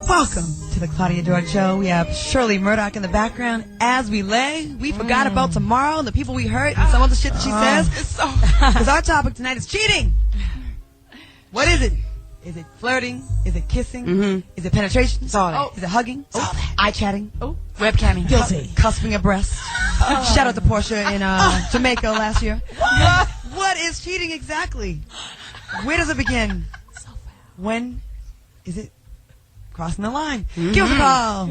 Welcome to the Claudia Jordan Show. We have Shirley Murdoch in the background as we lay. We forgot about tomorrow and the people we hurt and some of the shit that she says. Because our topic tonight is cheating. What is it? Is it flirting? Is it kissing? Mm-hmm. Is it penetration? It's all that. Is it hugging? Eye chatting? Webcamming. Guilty. Cusping a breast. Shout out to Portia in Jamaica last year. What is cheating exactly? Where does it begin? When is it crossing the line? Give us a call.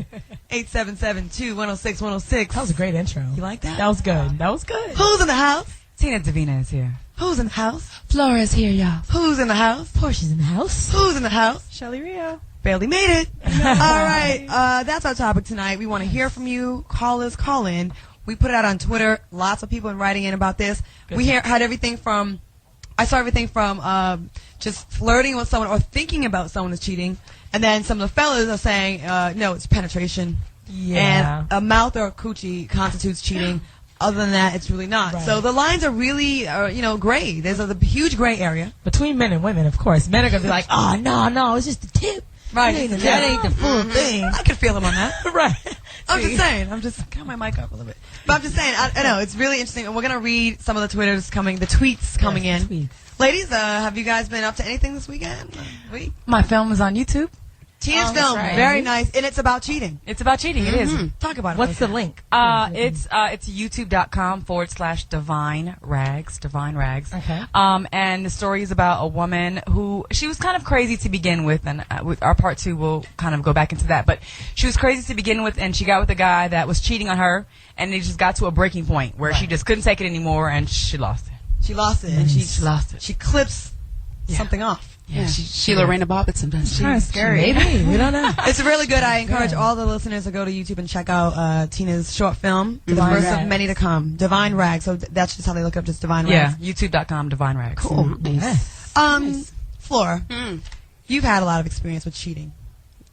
877-2-106-106. That was a great intro. You like that? That was good. That was good. Who's in the house? Tina Davina is here. Who's in the house? Flora's here, y'all. Who's in the house? Portia's in the house. Who's in the house? Shelly Rio. Barely made it. All right. That's our topic tonight. We want to hear from you. Callers, call in. We put it out on Twitter. Lots of people are writing in about this. Good. Had everything from, I saw everything from just flirting with someone or thinking about someone is cheating. And then some of the fellas are saying, no, it's penetration. Yeah. And a mouth or a coochie constitutes cheating. Other than that, it's really not. Right. So the lines are really, gray. There's a huge gray area. Between men and women, of course. Men are going to be like, oh, no, it's just the tip. Right. That ain't the full thing. I can feel him on that. Right. I'm just saying. Got my mic up a little bit. But I'm just saying, I know, it's really interesting. And we're going to read some of the tweets coming in. Tweets. Ladies, have you guys been up to anything this weekend? My film is on YouTube. Tina's film. right. Very nice. And it's about cheating. It's about cheating. It is. Talk about it. What's the link? It's youtube.com/Divine Rags. Okay. And the story is about a woman who, she was kind of crazy to begin with, and with our part two, we'll kind of go back into that. But she was crazy to begin with, and she got with a guy that was cheating on her, and they just got to a breaking point where she just couldn't take it anymore, and she lost it. She lost it. And she lost it. She clips something off. Yeah, Sheila Raina Bobbitt sometimes. Kind of scary. Maybe. We don't know. It's really good. I encourage all the listeners to go to YouTube and check out Tina's short film, The Divine First Rags. of Many to Come. Divine Rags. So that's just how they look up, just Divine Rags. Yeah, youtube.com, Divine Rags. Cool. Nice. Flora, you've had a lot of experience with cheating.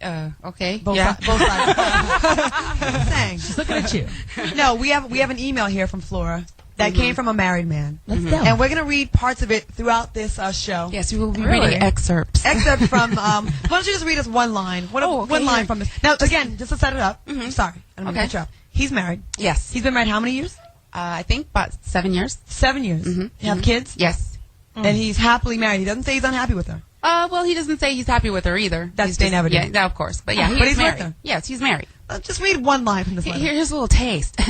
Okay. Both yeah. both sides. Saying. She's looking at you. No, we have an email here from Flora that came from a married man. Let's go. And we're going to read parts of it throughout this show. Yes, we will be Really? reading excerpts. Except from, why don't you just read us one line? One line from this. Now, again, just to set it up. Sorry, I don't mean to cut you off. He's married. Yes. He's been married how many years? I think about 7 years. 7 years. You have kids? Yes. And he's happily married. He doesn't say he's unhappy with her. Well, he doesn't say he's happy with her either. That's they never do. Yeah, of course. But yeah, But he's married. with her. Yes, he's married. Just read one line from this letter. Here's a little taste.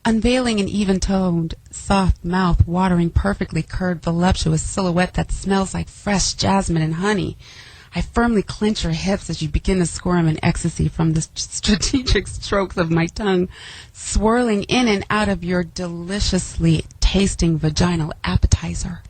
Unveiling an even-toned, soft mouth, watering perfectly curved, voluptuous silhouette that smells like fresh jasmine and honey. I firmly clench your hips as you begin to squirm in ecstasy from the strategic strokes of my tongue, swirling in and out of your deliciously tasting vaginal appetizer.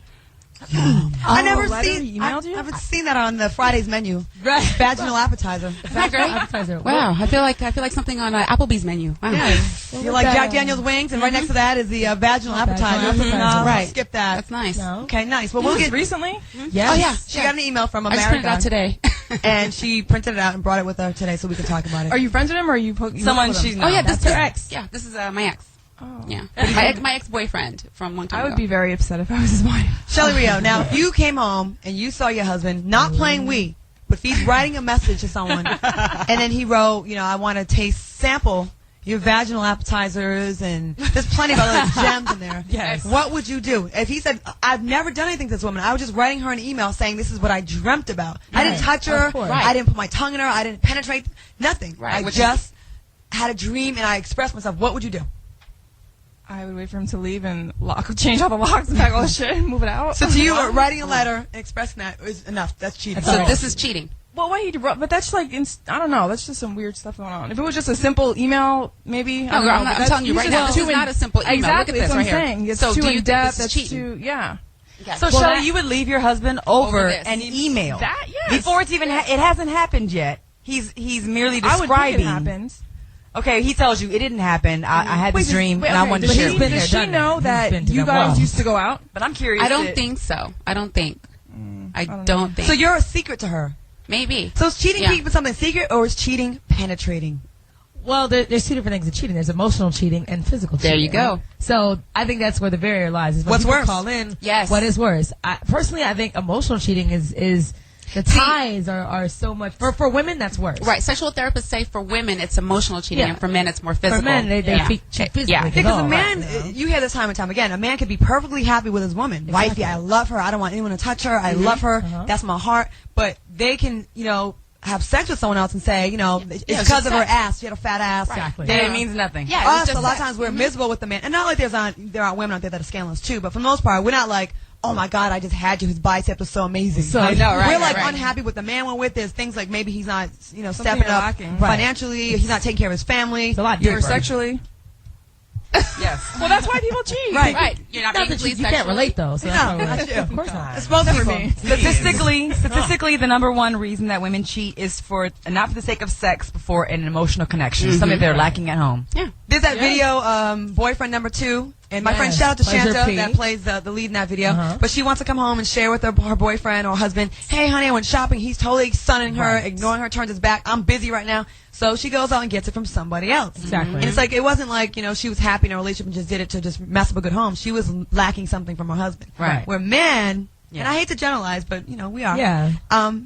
I never letter seen. he emailed you? I haven't seen that on the Friday's menu. Right. Vaginal appetizer. Isn't that great? Appetizer. Wow, I feel like something on Applebee's menu. Wow. Yeah. You like Jack Daniel's wings, and right next to that is the vaginal appetizer. appetizer. No, Right. skip that. That's nice. No. Okay, nice. Well, we'll get. Recently? Yes. Oh yeah, She got an email from a I just married printed it out guy, today. and she printed it out and brought it with her today, so we could talk about it. Are you friends with him, or are you Someone she's not. Oh yeah, this That's is her ex. Yeah, this is my ex. Oh. Yeah, my ex-boyfriend from one time I would ago. be very upset if I was his wife. Shelly Rio, now if you came home and you saw your husband not playing Wii, but if he's writing a message to someone, and then he wrote, I want to sample your vaginal appetizers, and there's plenty of other gems in there. Yes. What would you do? If he said, I've never done anything to this woman, I was just writing her an email saying this is what I dreamt about. I didn't touch her. Of course. I didn't put my tongue in her. I didn't penetrate. Nothing. Right. I Which just had a dream and I expressed myself. What would you do? I would wait for him to leave and change all the locks and pack all the shit and move it out. So to you, writing a letter and expressing that is enough. That's cheating. So Right. this is cheating. Well, why he'd but that's like, I don't know. That's just some weird stuff going on. If it was just a simple email, maybe. No, girl, I'm telling you right now, this is not a simple email. Exactly, Look at that's this what right I'm here. saying. It's So too do you in think depth. this is That's cheating? too, yeah. So, Well, Shelly, that- you would leave your husband over this. an email. That, yes. Before it's even, it hasn't happened yet. He's merely I would think describing. it happens. Okay, he tells you it didn't happen. I had this dream, and I wanted to But share he's it been with you. there, Does she done know that. He's that been to you them guys well. used to go out? But I'm curious. I don't think so. I don't think. I don't think. So you're a secret to her. Maybe. So is cheating Yeah. keeping something secret, or is cheating penetrating? Well, there's two different things of cheating. There's emotional cheating and physical cheating. There you go. So I think that's where the barrier lies. Is when What's people worse? Call in. Yes. What is worse? Personally, I think emotional cheating is The ties are so much for women. That's worse. Right. Sexual therapists say for women it's emotional cheating, and for men it's more physical. For men, they cheat physically. Yeah. Because a man, you hear this time and time again, a man could be perfectly happy with his woman. Exactly. Wifey, I love her. I don't want anyone to touch her. I love her. That's my heart. But they can, have sex with someone else and say, it's because of her ass. She had a fat ass. Exactly. Then it means nothing. Yeah. Us, a lot of times we're miserable with the man. And not like there are women out there that are scandalous too, but for the most part, we're not like, oh my God, I just had you. His bicep was so amazing. So, I know, We're like unhappy with the man we're with. There's things like maybe he's not, stepping up lacking. financially. He's not taking care of his family. It's a lot Or different. sexually. Yes. Well, that's why people cheat. Right. You're not Not being that you pleased can't sexually. relate though. So No, that's not not really, you. of course not. It's most Never people. me. Statistically, the number one reason that women cheat is for not for the sake of sex, but for an emotional connection, something they're lacking at home. Yeah. There's that video, Boyfriend Number 2. And my friend, Yes. shout out to Pleasure Shanta P. that plays the lead in that video. But she wants to come home and share with her boyfriend or husband, hey, honey, I went shopping. He's totally sunning her, ignoring her, turns his back. I'm busy right now. So she goes out and gets it from somebody else. Exactly. And it's like, it wasn't like, she was happy in a relationship and just did it to just mess up a good home. She was lacking something from her husband. Right. Where men, and I hate to generalize, but, we are. Yeah.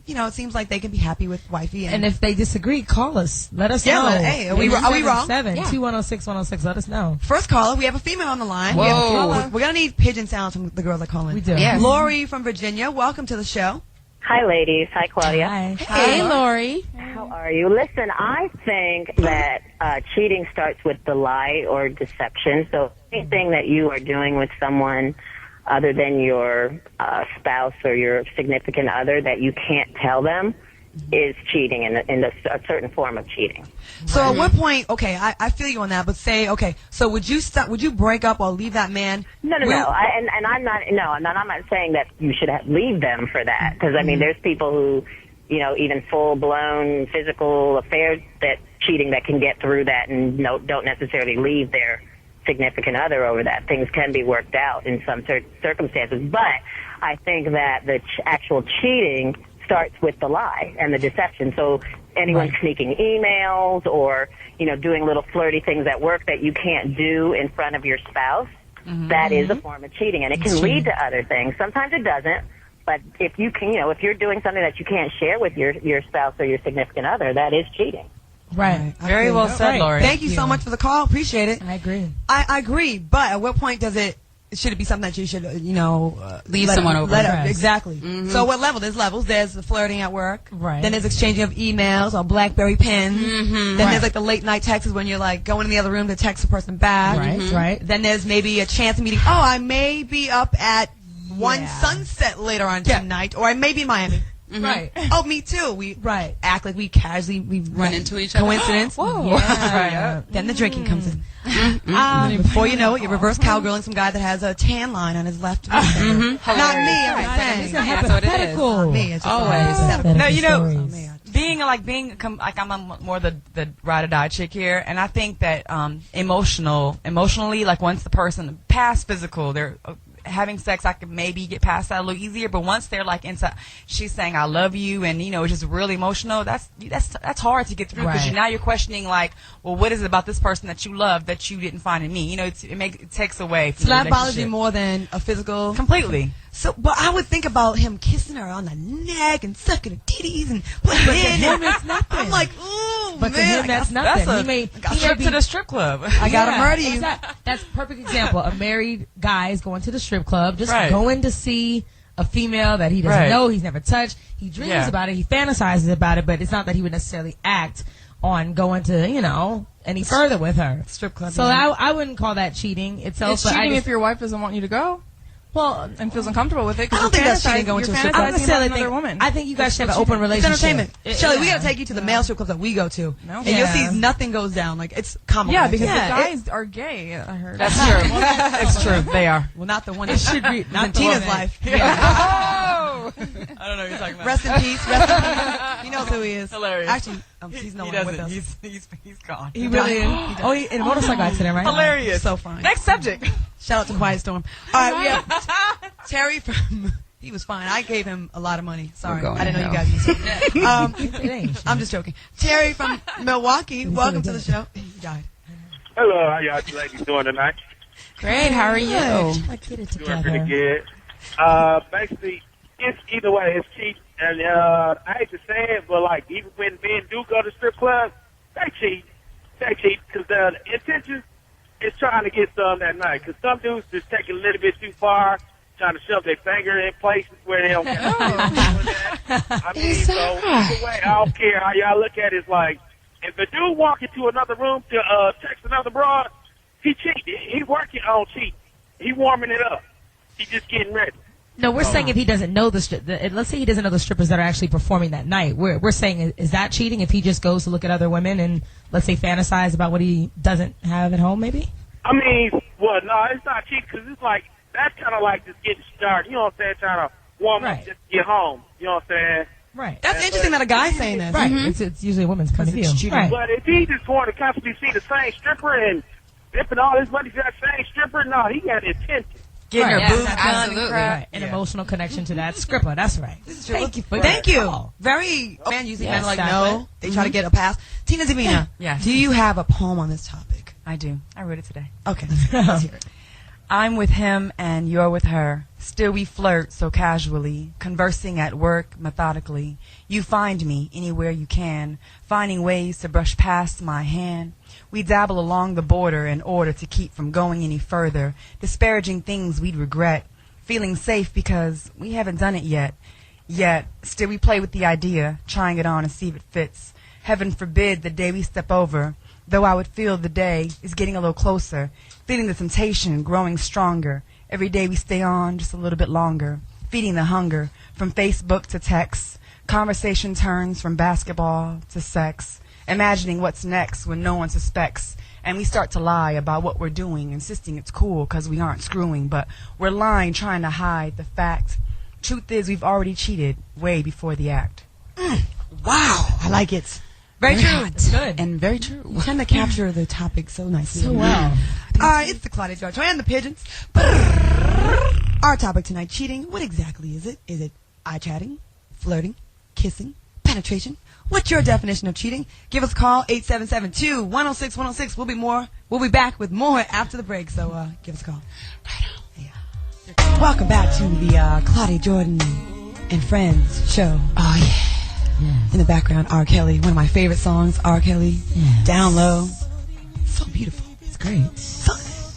It seems like they can be happy with wifey. And if they disagree, call us. Let us know. Hey, are we wrong? 210-610-6. Let us know. First caller, we have a female on the line. Whoa. We're going to need pigeon sounds from the girls that call in. We do. Yes. Lori from Virginia, welcome to the show. Hi, ladies. Hi, Claudia. Hi. Hey, Lori. How are you? Listen, I think that cheating starts with the lie or deception. So anything that you are doing with someone other than your spouse or your significant other that you can't tell them is cheating in a certain form of cheating. So at what point, I feel you on that, but say, so would you break up or leave that man? No. I'm not saying that you should leave them for that. Because, there's people who, even full-blown physical affairs that cheating that can get through that and don't necessarily leave their significant other over that. Things can be worked out in some circumstances. But I think that the actual cheating starts with the lie and the deception. So anyone sneaking emails or, doing little flirty things at work that you can't do in front of your spouse, that is a form of cheating. And it can lead to other things. Sometimes it doesn't. But if you can, if you're doing something that you can't share with your spouse or your significant other, that is cheating. Right. Very well said, Lori. Thank you so much for the call. Appreciate it. I agree. I agree, but at what point should it be something that you should, Leave someone over. Exactly. So what level? There's levels. There's the flirting at work. Right. Then there's exchanging of emails or BlackBerry pens. Then there's like the late night texts when you're like going in the other room to text the person back. Right. Then there's maybe a chance meeting. Oh, I may be up at one sunset later on tonight, or I may be in Miami. Right. Oh, me too. We act like we casually Run into each other. Coincidence. Whoa. Yeah. Then the drinking comes in. Before you know it, you're reverse cowgirling some guy that has a tan line on his left. Not me. I'm just saying. It's a hypothetical. Not me. It's just Always. No, being I'm more the ride or die chick here, and I think that emotionally, like once the person past physical, they're having sex, I could maybe get past that a little easier. But once they're like inside, she's saying I love you, and it's just really emotional. That's hard to get through because now you're questioning like, well, what is it about this person that you love that you didn't find in me? It takes away from so the that bothers relationship. you more than a physical. Completely. So, but I would think about him kissing her on the neck and sucking her titties and putting her in. him, it's nothing. I'm like, ooh, But to man, him, that's nothing. That's He may trip be- to the strip club. I gotta murder you. That's a perfect example. A married guy is going to the strip club, just Right. going to see a female that he doesn't know, he's never touched. He dreams about it, he fantasizes about it, but it's not that he would necessarily act on going to, any further with her. Strip club. So I wouldn't call that cheating itself. It's but cheating I just, if your wife doesn't want you to go well, and feels uncomfortable with it. I don't think that's cheating going to a strip club. I don't necessarily another think. woman. I think you guys should have an open It's relationship. entertainment. Shelly, we gotta take you to the male strip clubs that we go to. No. And you'll Yeah. see nothing goes down. Like, it's comical. Yeah, because Yeah, the guys are gay, I heard. That's true. It's true. They are. Well, not the one It that should be in not the Tina's woman. life. Oh! I don't know what you're talking about. Rest in peace. Rest in peace. He knows who he is. Hilarious. Actually, he's no He longer with doesn't. us. He's gone. He really is. Oh, in a motorcycle accident, right? Hilarious. So fine. Next subject. Shout out to Quiet Storm. All right, we have Terry from. He was fine. I gave him a lot of money. Sorry, We're going I didn't know to you guys knew. It ain't. I'm just joking. Terry from Milwaukee, welcome to the show. He died. Hello, how y'all ladies doing tonight? Great. How are you? Like, get it Doing pretty together. good. Basically, it's either way. It's cheat. And I hate to say it, but like even when men do go to strip clubs, they cheat. They cheat because the intention is trying to get some that night. Because some dudes just take it a little bit too far, trying to shove their finger in places where they don't get I mean, so either way, I don't care how y'all look at it. It's like, if a dude walk into another room to text another broad, he cheating. He working on cheat. He warming it up. He just getting ready. No, we're saying if he doesn't know let's say he doesn't know the strippers that are actually performing that night. We're saying, is that cheating if he just goes to look at other women and, let's say, fantasize about what he doesn't have at home, maybe? I mean, well, no, it's not cheating because it's like, that's kind of like just getting started. You know what I'm saying? Trying to warm up just to get home. You know what I'm saying? Right. That's interesting that a guy's saying this. Right. It's usually a woman's point of view. Right. But if he just want to constantly see the same stripper and dipping all his money to that same stripper, no, he got intention. Getting her boobs done and Absolutely. crap. Right. An emotional connection to that stripper. That's right. Thank you for Thank that you. call. Very, man, usually Yes, men are like, exactly. no. They try to get a pass. Tina Davina, Yeah. do you have a poem on this topic? I do. I wrote it today. Okay, let's hear it. I'm with him and you're with her. Still we flirt so casually, conversing at work methodically. You find me anywhere you can, finding ways to brush past my hand. We dabble along the border in order to keep from going any further, disparaging things we'd regret, feeling safe because we haven't done it yet. Yet, still we play with the idea, trying it on and see if it fits. Heaven forbid the day we step over, though I would feel the day is getting a little closer, feeling the temptation growing stronger. Every day we stay on just a little bit longer, feeding the hunger from Facebook to text. Conversation turns from basketball to sex, imagining what's next when no one suspects. And we start to lie about what we're doing, insisting it's cool because we aren't screwing, but we're lying, trying to hide the fact. Truth is, we've already cheated way before the act. Wow, I like it. Very true. It's good. And very true. You tend to capture the topic so nicely. So well. It's the Claudia Jordan and the pigeons. Our topic tonight, cheating. What exactly is it? Is it eye-chatting, flirting, kissing, penetration? What's your definition of cheating? Give us a call, 877-2-106-106. We'll be back with more after the break, so give us a call. Yeah. Welcome back to the Claudia Jordan and Friends show. Oh, yeah. In the background, R. Kelly, one of my favorite songs, R. Kelly, Down Low. So beautiful. It's great. So,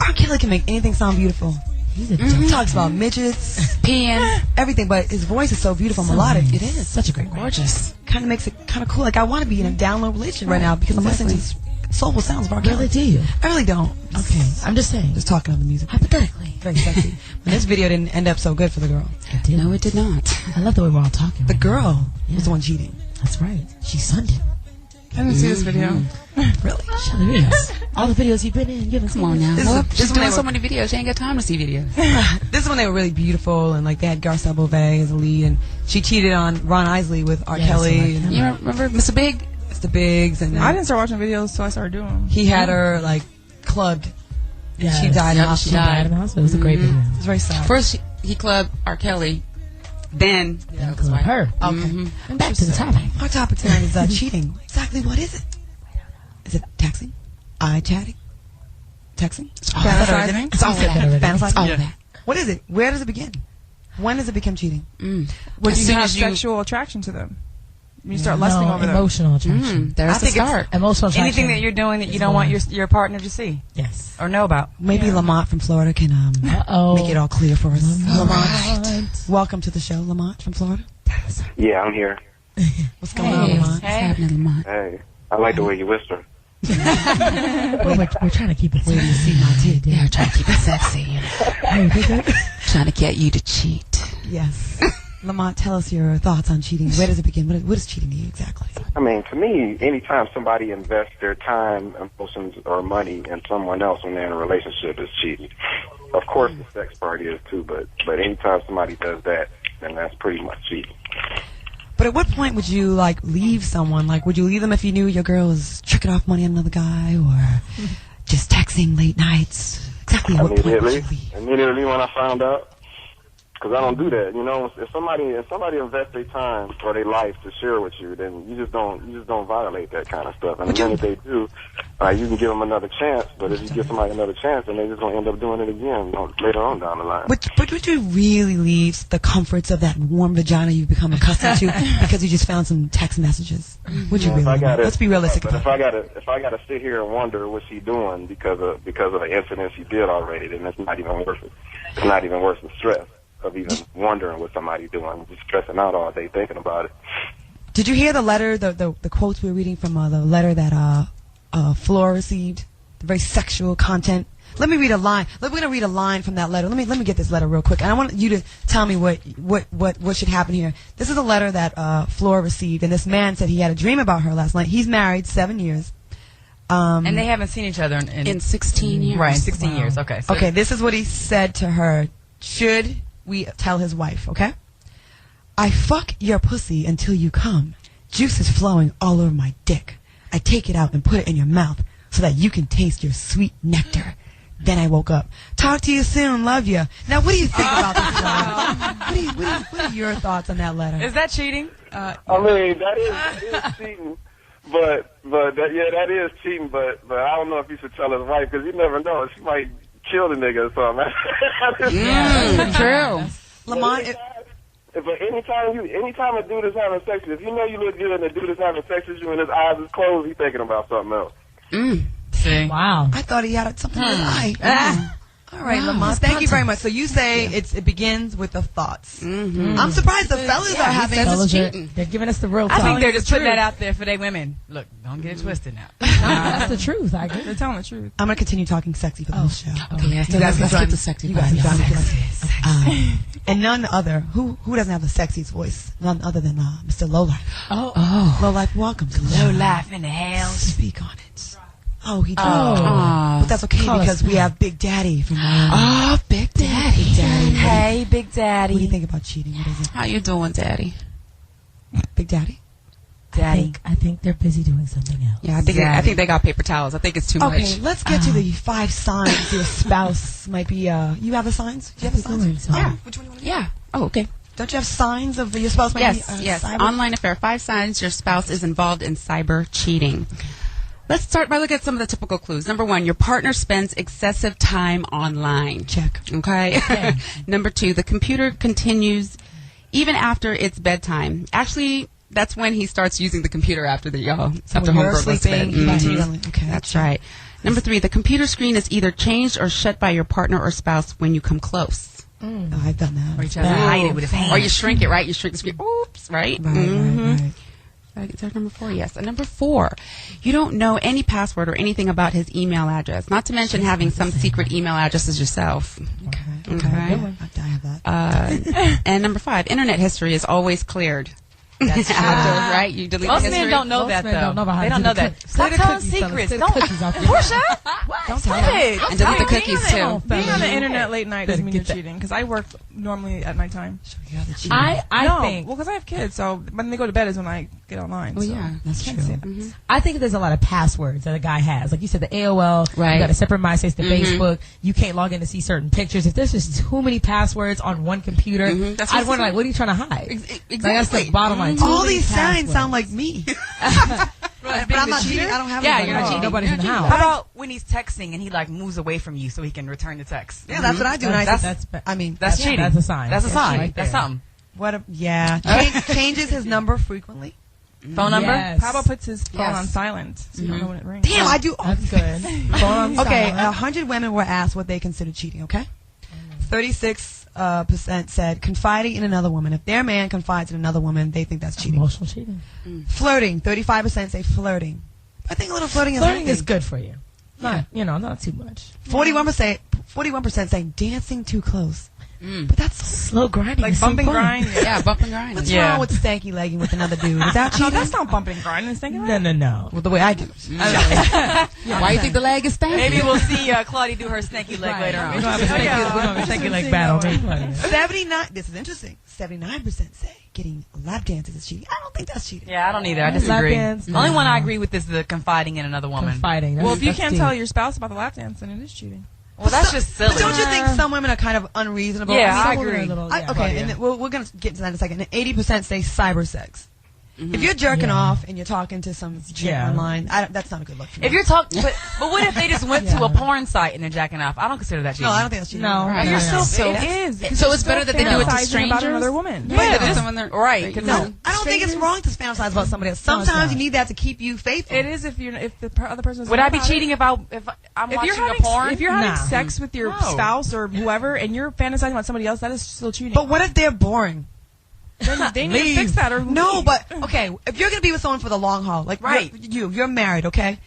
R. Kelly can make anything sound beautiful. He's a He talks about midgets, Peeing. everything, but his voice is so beautiful, melodic. nice. It is. Such a great Gorgeous. Kind of makes it kind of cool. Like, I want to be in a down low relationship right now because I'm listening to soulful sounds of R. Kelly. Really, do you? I really don't. Okay. I'm just saying. Just talking on the music. Hypothetically. Very sexy. But this video didn't end up so good for the girl. It did. No, it did not. I love the way we're all talking. The right girl Yeah. was the one cheating. now. That's right. She sunned him. I didn't see this video. Really? Shelly, yes. All the videos you've been in, you haven't Come seen on this? now. This is- Well, this she's is when doing they so were- many videos. She ain't got time to see videos. This is when they were really beautiful, and like they had Garcelle Beauvais as a lead, and she cheated on Ron Isley with R. Yes, Kelly. R. And Kelly. You remember Mr. Big? Mr. Biggs, and I didn't start watching videos until I started doing them. he had her like clubbed, and she Yes. died in the Yep, she hospital. She died in the hospital. It was a great video. It was very sad. First, he clubbed R. Kelly. Then, That was her. Okay. And back to the topic. Our topic tonight is cheating. Exactly what is it? Is it texting? Eye-chatting? Texting? Fantasizing? It's all said that already. Fantasizing? all of that. What is it? Where does it begin? When does it become cheating? When As you soon have as you- sexual attraction to them. When you start lusting over them. Emotional attraction. There's I the think it's- start. Emotional attraction. Anything that you're doing that you don't want your partner to see Yes. or know about. Maybe Lamont from Florida can Uh-oh. make it all clear for us. Lamont, Right. welcome to the show, Lamont from Florida. Yeah, I'm here. What's going on, Hey. Lamont? What's happening, Lamont? Hey, I like the way you whisper. Well, we're trying to keep it Where do you see my tit? Yeah, trying to keep it sexy. You know. Hey, did that? Trying to get you to cheat. Yes. Lamont, tell us your thoughts on cheating. Where does it begin? What is cheating to you exactly? I mean, to me, anytime somebody invests their time, emotions, or money in someone else when they're in a relationship is cheating. Of course, the sex part is too, but anytime somebody does that, then that's pretty much cheating. But at what point would you like leave someone? Like, would you leave them if you knew your girl was tricking off money on another guy, or just texting late nights? Exactly at what point would you leave? Immediately when I found out. Because I don't do that, you know. If somebody invests their time or their life to share with you, then you just don't violate that kind of stuff. And then if they do, you can give them another chance. But if you give somebody another chance, then they're just gonna end up doing it again, you know, later on down the line. But would you really leave the comforts of that warm vagina you've become accustomed to because you just found some text messages? Would you really? Let's be realistic. But if I gotta sit here and wonder what she's doing because of the incident she did already, then it's not even worth it. It's not even worth the stress of even wondering what somebody's doing, just stressing out all day thinking about it. Did you hear the letter, the quotes we were reading from the letter that Flora received? The very sexual content. Let me read a line. We're going to read a line from that letter. Let me get this letter real quick. And I want you to tell me what should happen here. This is a letter that Flora received, and this man said he had a dream about her last night. He's married 7 years. And they haven't seen each other in 16 years. Right, 16 years. Okay. So okay, this is what he said to her. Should we tell his wife, okay? I fuck your pussy until you come. Juice is flowing all over my dick. I take it out and put it in your mouth so that you can taste your sweet nectar. Then I woke up. Talk to you soon. Love you. Now, what do you think about this letter? What are your thoughts on that letter? Is that cheating? I mean, that is cheating. But that is cheating. But I don't know if you should tell his wife because you never know. She might kill the nigga or something. True. Lamont, but anytime a dude is having sex with you, if you know you look good and the dude is having sex with you and his eyes is closed, he's thinking about something else. See? Wow. I thought he had something in his eye. All right, Lamont. Thank you very much. So you say it begins with the thoughts. I'm surprised the fellas are having Fellas they're giving us the real talk. I think they're just putting that out there for their women. Look, don't get it twisted now. That's the truth. I agree. They're telling the truth. I'm going to continue talking sexy for the whole show. Okay, yeah. You guys let's can get the sexy You part. guys can Yeah. join me. And none other. Who doesn't have the sexiest voice? None other than Mr. Lowlife. Oh. Lowlife, welcome to Low life in the house. Speak on it. Oh, he did. Oh. But that's okay because we have Big Daddy from Miami. Oh, Big Daddy. Big Daddy. Hey, Big Daddy. What do you think about cheating? What is it? How you doing, Daddy? Big Daddy? Daddy. I think they're busy doing something else. Yeah, I think they got paper towels. I think it's too Okay, much. let's get to the 5 signs your spouse might be. You have the signs? Do you have the signs? Yeah. Which one do you want to Yeah. Oh, okay. Don't you have signs of your spouse might be? Yes. Cyber? Online affair. 5 signs your spouse is involved in cyber cheating. Let's start by looking at some of the typical clues. Number 1, your partner spends excessive time online. Check. Okay. Number 2, the computer continues even after it's bedtime. Actually, that's when he starts using the computer after When you're sleeping, he continues on. Okay, that's right. Number 3, the computer screen is either changed or shut by your partner or spouse when you come close. Oh, I've done that. Or he tries to hide it with his hands. Or you shrink it, right? You shrink the screen. Oops, right? Right. Is that number 4? Yes. And number 4, you don't know any password or anything about his email address. Not to mention having some secret email addresses yourself. Okay. Okay. I have that. And number 5, internet history is always cleared. That's after, right? You delete Most the history. men don't know Most that, men though. don't know about how They to don't do know the that. cookies. Stop Say the telling cookies, fellas. secrets. Say the Don't. cookies off your Portia? Don't tell Stop them. it. And delete the cookies, too. Being on the internet late night doesn't mean Get you're that. cheating because I work normally at nighttime. I think because I have kids, so when they go to bed is when I get online. Oh, so. yeah. That's Can't true. say that. I think there's a lot of passwords that a guy has. Like you said, the AOL, Right. you got a separate MySpace, the Facebook. You can't log in to see certain pictures. If there's just too many passwords on one computer, That's I'd what wonder, I'm like, what are you trying to hide? Exactly. Like, that's the bottom line. Too All many these signs passwords. sound like me. But I'm not cheating. I don't have Yeah, anybody. you're not cheating. Nobody's in the house. How about when he's texting and he like moves away from you so he can return the text? Yeah, that's what I do. And I That's That's cheating. That's a sign. That's a sign. right That's there. something. Changes his number frequently. Phone number? Yes. Pablo puts his phone Yes. on silent, so you don't know when it rings. Damn, I do. That's good. Phone on Okay, silent. 100 women were asked what they consider cheating. Okay, 36% said confiding in another woman. If their man confides in another woman, they think that's cheating. Emotional cheating. Flirting. 35% say flirting. I think a little flirting is Flirting is healthy. good for you. Not, not too much. 41% saying dancing too close. But that's Slow grinding. Like is bump and so fun. grind. Yeah, bump and grind. what's Yeah. wrong with stanky legging with another dude? Is that No, cheating? that's not bumping and grinding. It's thinking No. Well, the way I do. Why you think the leg is stanky? Maybe we'll see Claudia do her stanky leg later on. We're going to have a stanky leg battle. 79. This is interesting. 79% say getting lap dances is cheating. I don't think that's cheating. Yeah, I don't either. I disagree. dance, The only no. one I agree with is the confiding in another woman. Confiding. Well, if you That's can't deep. tell your spouse about the lap dance, then it is cheating. Well, that's just silly. But don't you think some women are kind of unreasonable? Yeah, I some women agree. are a little- yeah. okay, and we're going to get into that in a second. And 80% say cyber sex. If you're jerking off and you're talking to some chick online, that's not a good look for me. If you're talking, but what if they just went to a porn site and they're jacking off? I don't consider that cheating. No, I don't think that's cheating. No. Right. You're still So- it is. So it's better that they do it to fantasizing strangers? about another woman. Yeah, Right. No, I don't think it's wrong to fantasize about somebody else. Sometimes you need that to keep you faithful. It is if the other person is. Would I be about it. cheating if I'm If watching you're having a porn? if you're having Nah. sex with your No. spouse or whoever and you're fantasizing about somebody else, that is still cheating. But what if they're boring? then they need to fix that or No, leave. but okay, if you're gonna be with someone for the long haul, like Right. you're married, okay?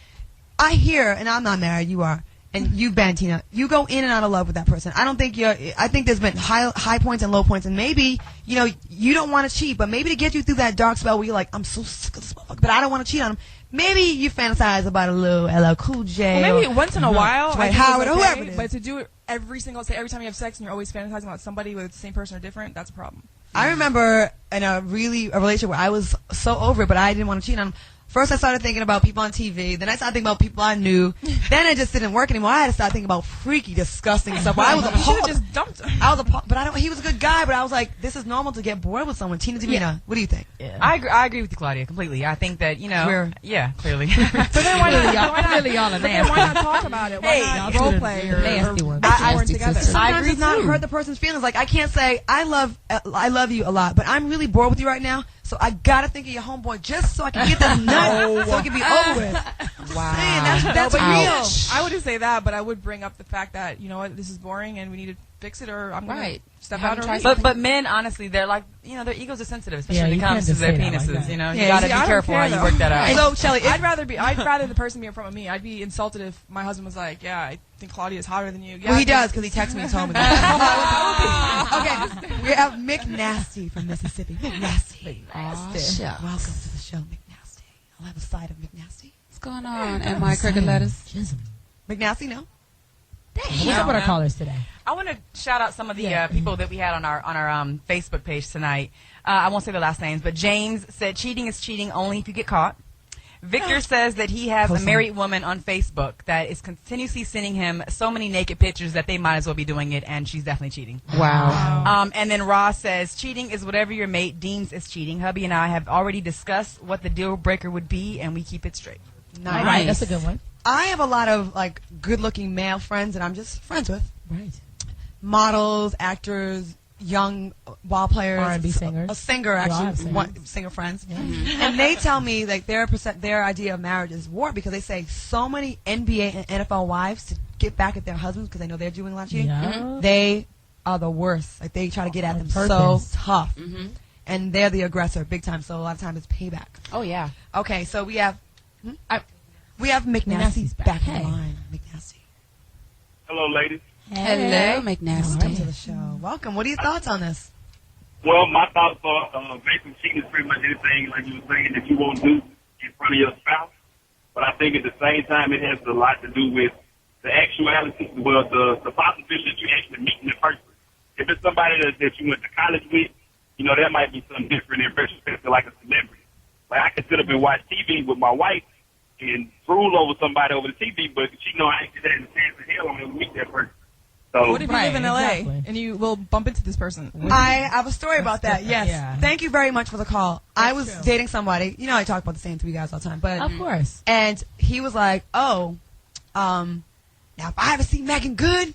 I hear, and I'm not married, you are, and you've been, Tina. You go in and out of love with that person. I don't think I think there's been high points and low points, and maybe you don't want to cheat, but maybe to get you through that dark spell where you're like, I'm so sick of this motherfucker, but I don't want to cheat on him. Maybe you fantasize about a little LL Cool J. Well, maybe once in a while, Dwight I think Howard, it's or okay, whoever it is. But to do it every time you have sex and you're always fantasizing about somebody with the same person or different, that's a problem. I remember in a relationship where I was so over it, but I didn't want to cheat on him. First, I started thinking about people on TV. Then I started thinking about people I knew. Then it just didn't work anymore. I had to start thinking about freaky, disgusting stuff. I was You should appalled. have just dumped him. I was appalled, but he was a good guy. But I was like, this is normal to get bored with someone. Tina Davina, what do you think? I agree with you, Claudia, completely. I think that clearly. So then why not? Really all a Then why not talk about it? Why Hey, not y'all role two play the or nasty ones. porn Nasty together? sisters. Sometimes agree it's not too. hurt the person's feelings. Like I can't say I love you a lot, but I'm really bored with you right now. So I gotta think of your homeboy just so I can get this nut, so it can be over with. Wow. Man, that's But real. I wouldn't say that, but I would bring up the fact that you know what, this is boring and we need to fix it, or I'm Right. gonna step Have out them or try leave. But men, honestly, they're like, their egos are sensitive, especially Yeah, when it you comes can't to just their say that like penises. that. You Yeah, gotta see, be I don't careful care, how you though. work that out. So Shelly, I'd rather the person be in front of me. I'd be insulted if my husband was like, "Yeah, I think Claudia's hotter than you." Yeah, well, he I think- does because he texted me and told me that. Okay, we have Mick Nasty from Mississippi. Mick Nasty. Shucks. Welcome to the show, Mick Nasty. I'll have a side of Mick Nasty. What's going on? And my cricket letters? Mick Nasty, no? What's up with our callers today? I want to shout out some of the people that we had on our Facebook page tonight. I won't say their last names, but James said cheating is cheating only if you get caught. Victor says that he has a married woman on Facebook that is continuously sending him so many naked pictures that they might as well be doing it, and she's definitely cheating. Wow. And then Ross says cheating is whatever your mate deems as cheating. Hubby and I have already discussed what the deal breaker would be, and we keep it straight. Nice. All right, that's a good one. I have a lot of like good-looking male friends that I'm just friends with. Right. Models, actors, young ball players, R&B singers. a singer We all have actually, singers. one singer friends, and they tell me like their idea of marriage is warped because they say so many NBA and NFL wives to get back at their husbands because they know they're doing a lot of cheating. Yeah. They are the worst. Like they try to get at On them so purpose. tough, and they're the aggressor big time. So a lot of times it's payback. Oh, yeah. Okay, so we have McNasty's Nasty's back back. in Hey. line. McNasty. Hello, ladies. Hello, Welcome McNasty. to the show. Welcome. What are your thoughts on this? Well, my thoughts are basically cheating is pretty much anything, like you were saying, that you won't do in front of your spouse. But I think at the same time, it has a lot to do with the actuality, well, the possibility that you actually meeting the person. If it's somebody that you went to college with, that might be something different in retrospect to like a celebrity. Like I can sit up and watch TV with my wife and drool over somebody over the TV, but she know I actually had a chance in hell I'm going to meet that person. So, What if you Right, live in LA exactly. and you will bump into this person? I have a story about that. Yes. Yeah. Thank you very much for the call. I was dating somebody. I talk about the same three guys all the time, but Of course. and he was like, "Oh, now if I ever see Megan Good,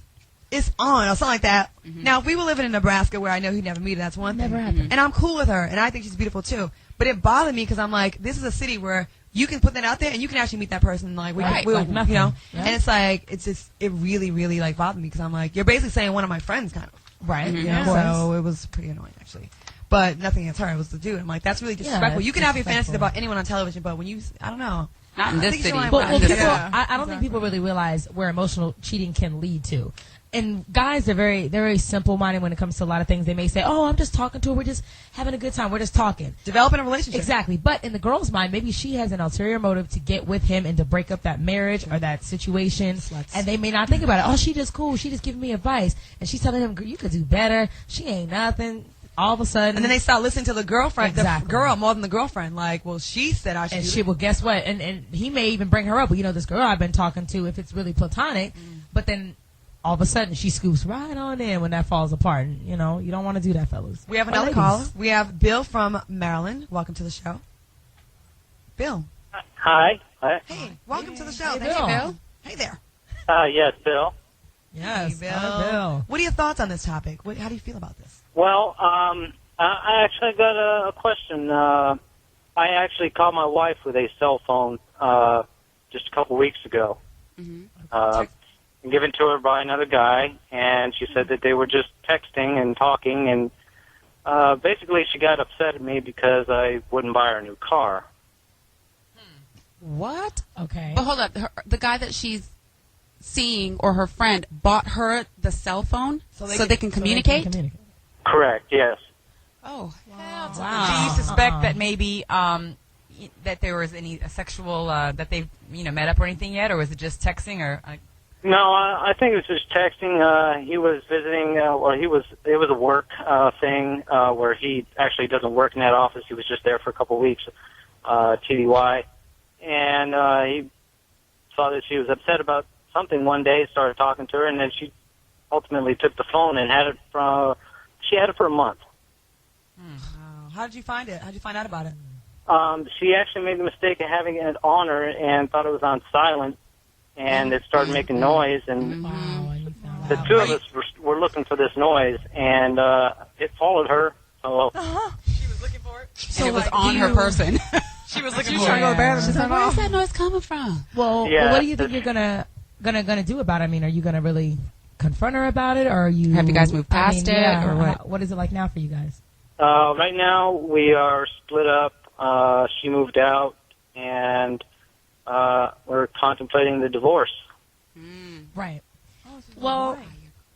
it's on," or something like that. Now, if we were living in Nebraska, where I know he'd never meet her, that's one thing. Never happened. And I'm cool with her, and I think she's beautiful too. But it bothered me because I'm like, this is a city where you can put that out there and you can actually meet that person. Like, Right, we'll, like nothing. Yeah. Yeah. And it's like, it really, really like bothered me because I'm like, you're basically saying one of my friends kind of. Right. You Yeah. know? So it was pretty annoying actually. But nothing against her. It was the dude. I'm like, that's really disrespectful. it's you can have your fantasies disrespectful. about anyone on television, but when you, I don't know. Not in I this think city. you should Well, Not well in people, this I don't think people really realize where emotional cheating can lead to. And guys are they're very simple-minded when it comes to a lot of things. They may say, "Oh, I'm just talking to her. We're just having a good time. We're just talking." Developing a relationship. Exactly. But in the girl's mind, maybe she has an ulterior motive to get with him and to break up that marriage or that situation. Sluts. And they may not think about it. Oh, she just cool. She just giving me advice. And she's telling him, you could do better. She ain't nothing. All of a sudden. And then they start listening to the girlfriend, Exactly. the girl more than the girlfriend. Like, well, she said I should. And do she, it. well, guess what? And he may even bring her up. Well, this girl I've been talking to, if it's really platonic, but then all of a sudden she scoops right on in when that falls apart. And, you know, you don't want to do that, fellas. We have another caller. We have Bill from Maryland. Welcome to the show. Bill. Hi. Hey, welcome to the show. Hey, Thank Bill. you, Bill. Hey there. Yes, Bill. Yes, Hey, Bill. hi, Bill. What are your thoughts on this topic? How do you feel about this? Well, I actually got a question. I actually called my wife with a cell phone just a couple weeks ago. Given to her by another guy, and she said that they were just texting and talking, and basically she got upset at me because I wouldn't buy her a new car. What? Okay. But hold up. The guy that she's seeing or her friend bought her the cell phone so they can communicate? Correct, yes. Oh, hell Wow. Do you suspect that maybe that there was any sexual that they met up or anything yet, or was it just texting or? No, I think it was just texting. He was visiting, or it was a work thing where he actually doesn't work in that office. He was just there for a couple of weeks, TDY, and he saw that she was upset about something one day, started talking to her, and then she ultimately took the phone and had it she had it for a month. How did you find it? How did you find out about it? She actually made the mistake of having it on her and thought it was on silent, and it started making noise, and the two of us were looking for this noise, and it followed her. So She was looking for it. And it was on her person. She was looking She for trying to go to it. bed. She's like, where's that noise coming from? Well, Yeah, what do you think you're gonna do about it? I mean, are you gonna really confront her about it, or are you? Have you guys moved past it, or what? What is it like now for you guys? right now we are split up. She moved out, and we're contemplating the divorce. Right. Well,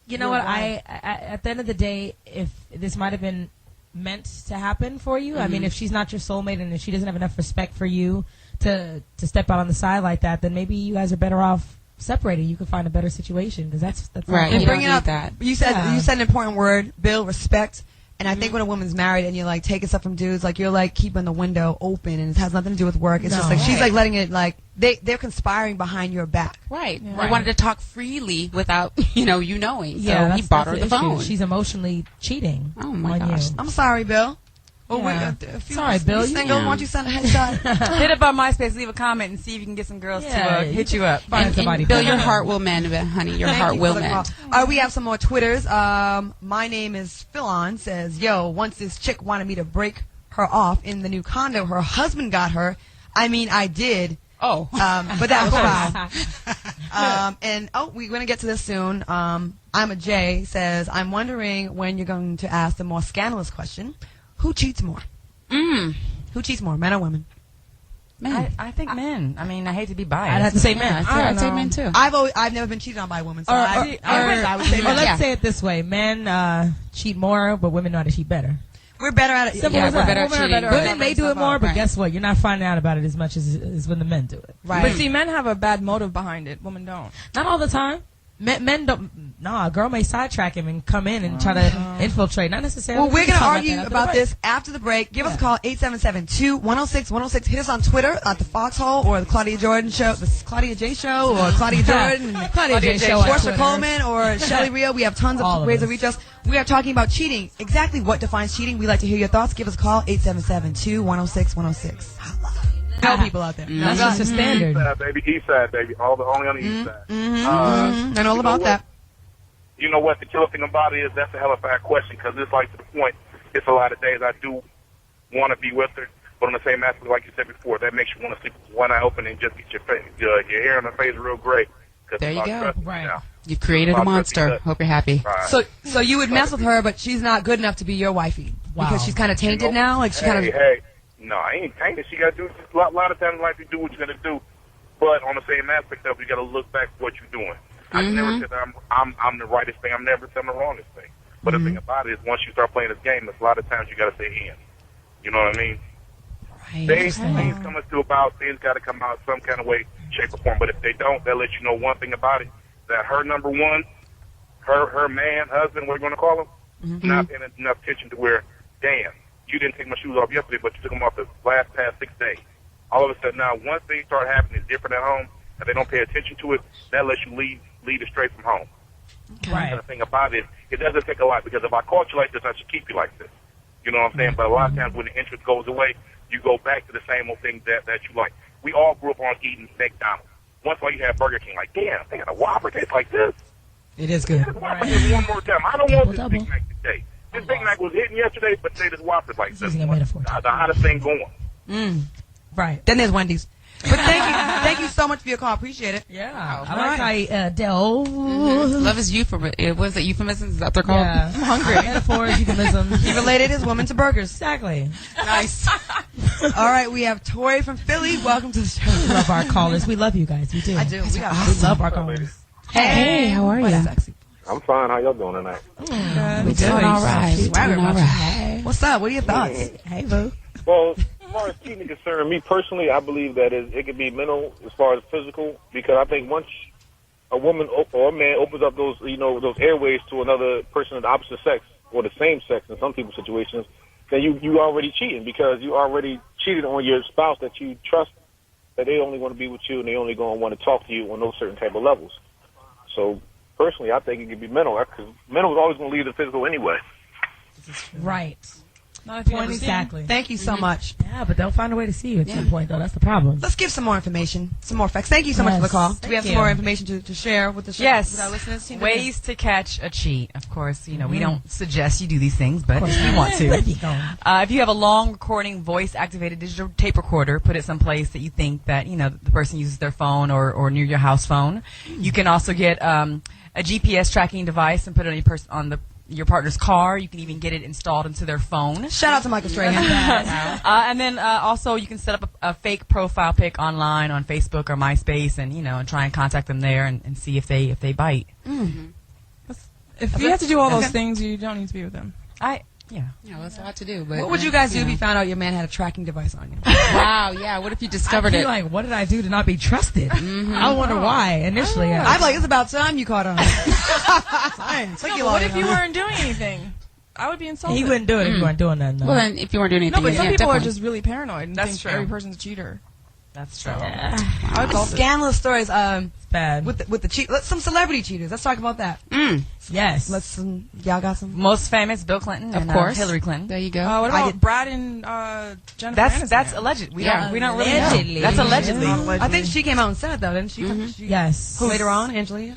you know what? I at the end of the day, if this might have been meant to happen for you, I mean, if she's not your soulmate and if she doesn't have enough respect for you to step out on the side like that, then maybe you guys are better off separated. You can find a better situation because that's Right. not You cool. don't need that. You said Yeah. you said an important word, Bill, respect. And I think when a woman's married and you're like taking stuff from dudes, like you're like keeping the window open and it has nothing to do with work. It's just like she's like letting it like they're conspiring behind your back. Right. Yeah. I wanted to talk freely without you knowing. So Yeah, he bought her that's the issue. phone. She's emotionally cheating. Oh, my on gosh. you. I'm sorry, Bill. Oh, Yeah. wait, if you Sorry, Bill, you you- single, why don't you send a headshot? Hit up on MySpace, leave a comment, and see if you can get some girls Yeah, to hit you up. Find And somebody. Bill, for your her. heart will mend, honey. Your Thank heart you will for the mend. call. We have some more Twitters. My name is Philon. Says, yo, once this chick wanted me to break her off in the new condo her husband got her. I mean, I did. Oh. But that was fine. And we're going to get to this soon. I'm a J says, I'm wondering when you're going to ask the more scandalous question. Who cheats more? Who cheats more, men or women? Man. I think men. I mean, I hate to be biased. I'd have to say men. I'd say men too. I've never been cheated on by a woman, so I would say Or men. let's say it this way: men cheat more, but women know how to cheat better. We're better at it. Simple Yeah, as we're that. better at Women are cheating. better. Women may do it more, but Right. guess what? You're not finding out about it as much as when the men do it. Right. But see, men have a bad motive behind it. Women don't. Not all the time. Men don't. Nah, a girl may sidetrack him and come in and try to infiltrate. Not necessarily. Well, we're going to Talk argue that about after the this after the break. Give us a call, 877-2-106-106. Hit us on Twitter at the Foxxhole or the Claudia Jordan Show, the Claudia J Show, or Claudia Jordan, Claudia J Show on Portia Twitter. Coleman, or Shelly Rio. We have tons All of of ways to us. reach us. We are talking about cheating. Exactly what defines cheating? We'd like to hear your thoughts. Give us a call, 877-2-106-106. Tell people out there. That's just a standard. East side, baby. East side, baby. Only on the east side. And all about that. You know what? The killer thing about it is that's a hell of a bad question because it's like to the point. It's a lot of days I do want to be with her, but on the same aspect, like you said before, that makes you want to sleep with one eye open and just get your hair on the face real great. There you go. Right. You've created a monster. Hope you're happy. Right. So you would mess with her, but she's not good enough to be your wifey Wow. because she's kind of tainted now. Like she kind of. Hey, no, I ain't tainted. She got to do a lot of times in life. You do what you're gonna do, but on the same aspect of it, you got to look back at what you're doing. I never said that I'm the rightest thing. I'm never saying the wrongest thing. But the thing about it is, once you start playing this game, there's a lot of times you got to say in. You know what I mean? Things come to about. Things got to come out some kind of way, shape, or form. But if they don't, they'll let you know one thing about it: that her number one, her man, husband, what are you going to call him, not paying enough attention to where, damn, you didn't take my shoes off yesterday, but you took them off the last past 6 days. All of a sudden, now once things start happening different at home, and they don't pay attention to it, that lets you lead astray from home. Right. And the thing about it, it doesn't take a lot, because if I caught you like this, I should keep you like this. You know what I'm saying? But a lot of times when the interest goes away, you go back to the same old thing that you like. We all grew up on eating McDonald's. Once while you had Burger King, like, damn, they got a Whopper tastes like this. It is good. This Whopper just one more time. I don't want this Big Mac today. This Big Mac was hitting yesterday, but today this Whopper's like this. The hottest thing going. Right. Then there's Wendy's. But thank you so much for your call. Appreciate it. Yeah. I like how you delve. Love is euphemism. Was it euphemisms? Is that what they're called? Yeah. I'm hungry. Metaphors, euphemisms. He related his woman to burgers. Exactly. Nice. All right, we have Tori from Philly. Welcome to the show. We love our callers. We love you guys. We do. I do. We love our callers. Hey, how are you? I'm fine. How y'all doing tonight? We're doing all right. Doing all right. What's up? What are your thoughts? Hey, boo. Well, as far as cheating is concerned, me personally, I believe that it could be mental as far as physical, because I think once a woman or a man opens up those airways to another person of the opposite sex or the same sex in some people's situations, then you already cheating, because you already cheated on your spouse that you trust, that they only want to be with you and they only going to want to talk to you on those certain type of levels. So personally, I think it could be mental, because mental is always going to lead to physical anyway. Right. Not if you Point exactly. Thank you so much. Yeah, but they'll find a way to see you at some point, though. That's the problem. Let's give some more information, some more facts. Thank you so much for the call. Do we have some more information to share with the show? Yes. With our listeners? Ways to catch a cheat. Of course, we don't suggest you do these things, but if you want to. If you have a long recording voice-activated digital tape recorder, put it someplace that you think that, the person uses their phone or near your house phone. You can also get a GPS tracking device and put it on your partner's car. You can even get it installed into their phone. Shout out to Michael Strahan. And then also you can set up a fake profile pic online on Facebook or MySpace, and try and contact them there and see if they bite. Mm-hmm. If you have to do all those things, you don't need to be with them. Yeah, that's a lot to do. But what would you guys do if you found out your man had a tracking device on you? Wow, yeah. What if you discovered it? Like, what did I do to not be trusted? I wonder why initially. I'm like, it's about time you caught on. What if you weren't doing anything? I would be insulted. He wouldn't do it if you weren't doing that. No. Well, then if you weren't doing anything, no, but some people definitely. are just really paranoid and think every person's a cheater. That's true. I would call scandalous stories. It's bad. With the cheat. Some celebrity cheaters. Let's talk about that. Yes. Y'all got some. Most famous, Bill Clinton, of course. Hillary Clinton. There you go. What about Brad and Jennifer Aniston? That's alleged. We don't really know. That's allegedly. I think she came out and said it though, didn't she? Yes. Later on, Angela.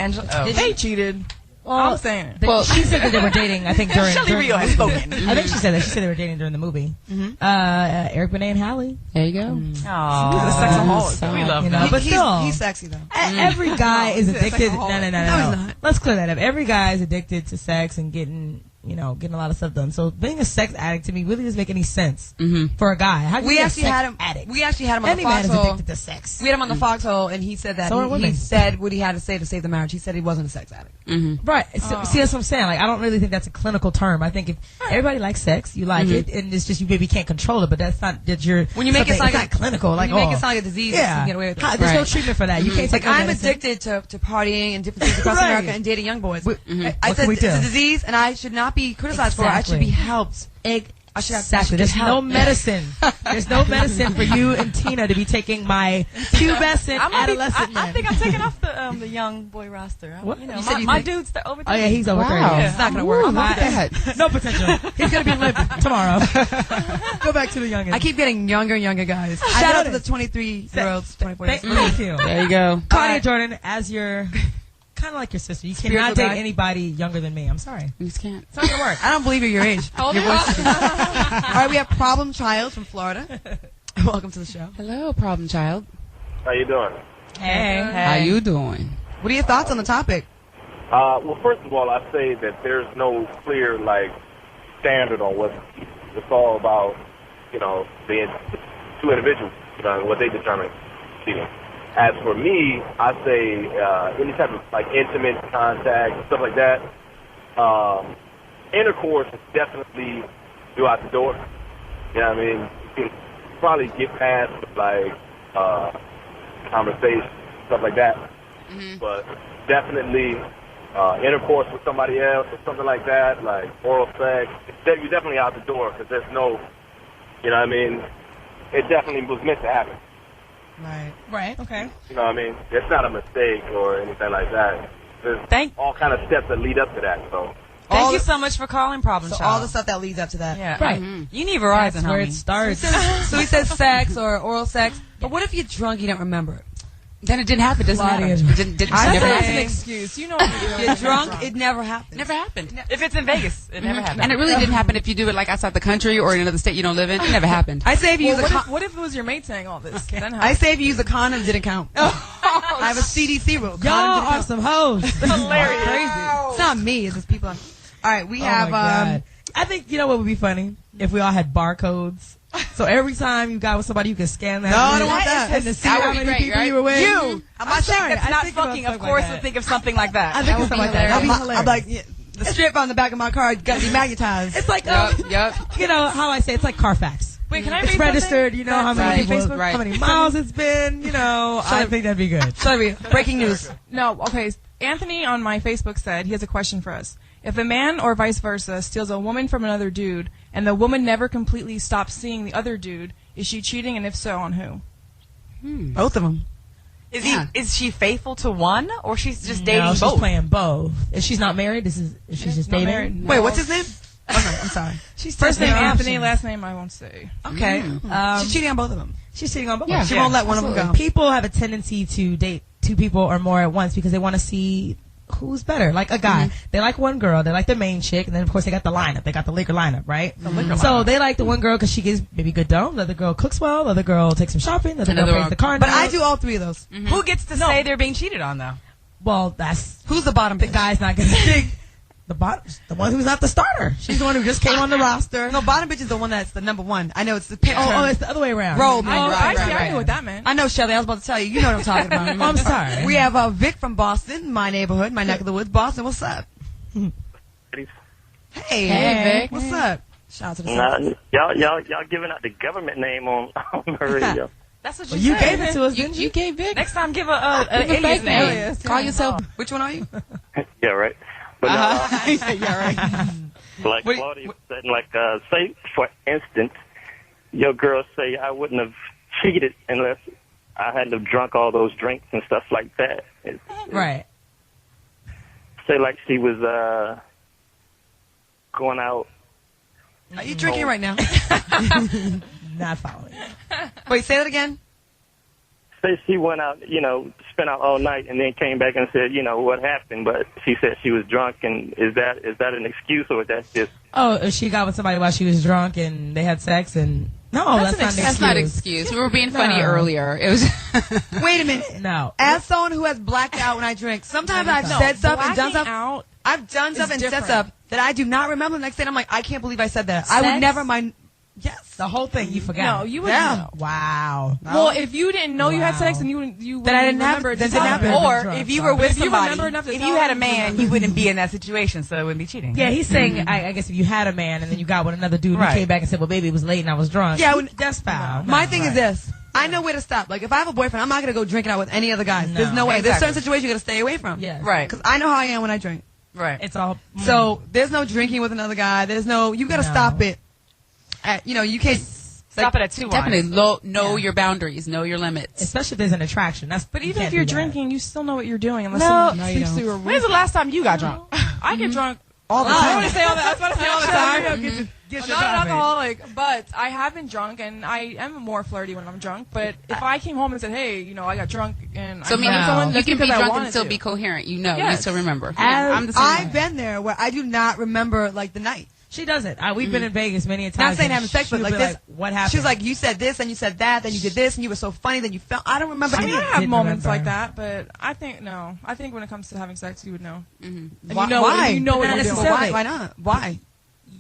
They cheated. Well, I'm saying it. Well, she said that they were dating. I think during. Shelley Rio has spoken. I think she said that. She said they were dating during the movie. Eric Benet and Hallie. There you go. Oh, we love him. But still, he's sexy though. Every guy is addicted. No. he's not. Let's clear that up. Every guy is addicted to sex and getting a lot of stuff done. So being a sex addict to me really doesn't make any sense for a guy. How can you be a sex addict? We actually had him on Any the man is Foxxhole. addicted to sex. We had him on the Foxxhole, and he said that he said what he had to say to save the marriage. He said he wasn't a sex addict. Right. So, see, that's what I'm saying. Like, I don't really think that's a clinical term. I think if everybody likes sex, you like it, and it's just you maybe can't control it. But that's not that you're. When you make it sound like clinical, like when you make it sound like a disease, you can get away with it. There's no treatment for that. You can't take. Like I'm addicted to partying and different things across America and dating young boys. I said it's a disease, and I should not be criticized for it. I should be helped. Exactly. There's no medicine. There's no medicine for you and Tina to be taking my pubescent adolescent I think I'm taking off the young boy roster. What? My dude's over 30. Oh yeah, he's over 30. Yeah. It's not gonna work. No potential. He's gonna be limp tomorrow. Go back to the youngest. I keep getting younger and younger guys. Shout out to the 23-year-olds, 24-year-olds. Thank you. There you go. Claudia Jordan, as your kind of like your sister. You cannot date anybody younger than me. I'm sorry. You just can't. It's not gonna work. I don't believe you're your age. All right, we have Problem Child from Florida. Welcome to the show. Hello, Problem Child. How you doing? Hey. How you doing? What are your thoughts on the topic? Well, first of all, I say that there's no clear, standard on what it's all about, the two individuals, what they determine cheating. As for me, I say any type of intimate contact and stuff like that, intercourse is definitely due out the door. You know what I mean? You can probably get past conversation, stuff like that. But definitely intercourse with somebody else or something like that, like oral sex, you're definitely out the door because there's no, you know what I mean? It definitely was meant to happen. Right. Okay. You know what I mean? It's not a mistake or anything like that. there's all kind of steps that lead up to that. So. Thank you so much for calling, Problem Child. All the stuff that leads up to that. Yeah. Right. You need Verizon, That's where it starts. So he says sex or oral sex. But what if you're drunk, you don't remember it? Then it didn't happen. It doesn't matter. It didn't I never think that's happened. an excuse. You know, if You're drunk, it never happened. Never happened. If it's in Vegas, it never happened. And it really didn't happen if you do it like outside the country or in another state you don't live in. It never happened. I say if you use a what if it was your mate saying all this? Then how? I say if you use a condom, didn't count. I have a CDC rule. Y'all are some hoes. Hilarious. Crazy. It's not me. It's just people. All right, we have. God. I think you know what would be funny if we all had barcodes. So every time you got with somebody, you could scan that. No, I don't want that. And to see That how would be many great, people right? you were with. You. I'm sorry. That's not fucking. Of course, would think of something like that. I think it's something like that. That'd be hilarious. I'm like, yeah, the strip on the back of my car got demagnetized. It's like, you know how I say it's like Carfax. Wait, can I It's read registered. You know how many Right. people, Right. how many miles it's been. You know, I think that'd be good. Sorry, breaking news. No, okay. Anthony on my Facebook said he has a question for us. If a man or vice versa steals a woman from another dude and the woman never completely stops seeing the other dude, is she cheating, and if so, on who? Both of them. Is she faithful to one, or she's just dating No, she's both? playing both. If she's not married, she's just not dating. married. Wait, what's his name? Okay, I'm sorry. She's First name testing her Anthony, options. last name I won't say. Okay. She's cheating on both of them. She's cheating on both. Yeah. She won't let one of them go. People have a tendency to date two people or more at once because they want to see who's better. Like a guy, they like one girl, they like the main chick, and then of course they got the lineup. They got the liquor lineup, right? So they like the one girl because she gives maybe good dome. The other girl cooks well. The other girl takes some shopping. The other girl Another pays the car. But note. I do all three of those. Who gets to say they're being cheated on, though? Well, that's Who's the bottom the bitch? guy's not gonna think. The one who's not the starter. She's the one who just came on the roster. No, bottom bitch is the one that's the number one. I know it's the pimp term. Oh, it's the other way around. Roll man. I knew what that meant. I know, Shelly. I was about to tell you. You know what I'm talking about. Oh, I'm sorry. We have Vic from Boston, my neighborhood, my neck of the woods. Boston, what's up? Hey, Vic. What's up? Shout out to the Y'all giving out the government name on the radio. That's what Well, you you said. gave it to us, didn't you? You gave Vic. Next time, give an Give a alias fake name. name. Call yourself. Which one are you? Yeah, right. But Yeah, right. like Wait, Claudia said, like say for instance, your girl say I wouldn't have cheated unless I hadn't have drunk all those drinks and stuff like that. Right. Say like she was going out. Are you drinking right now? Not following. Wait, say that again. Say she went out, spent out all night and then came back and said, what happened, but she said she was drunk, and is that an excuse, or that's just... Oh, if she got with somebody while she was drunk and they had sex and... No, that's not an excuse. That's not an excuse. We were being funny earlier. It was. Wait a minute. No. As someone who has blacked out when I drink, sometimes I've said stuff and done stuff. Out I've done stuff and said different. stuff that I do not remember the next day. And I'm like, I can't believe I said that. I would Sex? never mind. Yes, the whole thing you forgot. No, you wouldn't Yeah. know. Wow. Well, if you didn't know you had Wow. sex, then you Then I didn't have- remember it. then to didn't tell happen. her. Or Drunk, if you sorry. were with If you somebody, remember enough to if tell you had a them, man, you wouldn't be in that situation, so it wouldn't be cheating. Yeah, he's saying, I guess if you had a man and then you got with another dude Right. who came back and said, well, baby, it was late and I was drunk. Yeah, when- that's foul. My No, thing is right. this. I know where to stop. Like, if I have a boyfriend, I'm not going to go drinking out with any other guys. No. There's no way. There's Exactly. certain situations you got to stay away from. Yeah. Right. Because I know how I am when I drink. Right. It's all. So there's no drinking with another guy. There's no. You got to No. stop it. You can't. Stop it at 2 Definitely know your boundaries, know your limits. Especially if there's an attraction. But you even can't if you're do that. drinking, you still know what you're doing unless No. someone No, you sleeps don't. through a roof. When's the last time you got drunk? I get drunk all the I time. want to say all that. I was about to say all the time. Get I'm your not an topic. alcoholic, but I have been drunk, and I am more flirty when I'm drunk. But if I came home and said, "Hey, I got drunk," and So I meaning met someone, you that's can be because I drunk wanted and still to. be coherent. You Yes. still remember. As I'm the same I've way. been there where I do not remember like the night. She doesn't. We've been in Vegas many a times. Not saying and having sex, she but would like be this. what happened? She was like, you said this, and you said that, then you did this, and you were so funny, then you felt. I don't remember I mean, I anything. have Didn't moments remember. like that, but I think no. I think when it comes to having sex, you would know. And Why? you know, Why? You know what Not you're doing. necessarily. Why not? Why?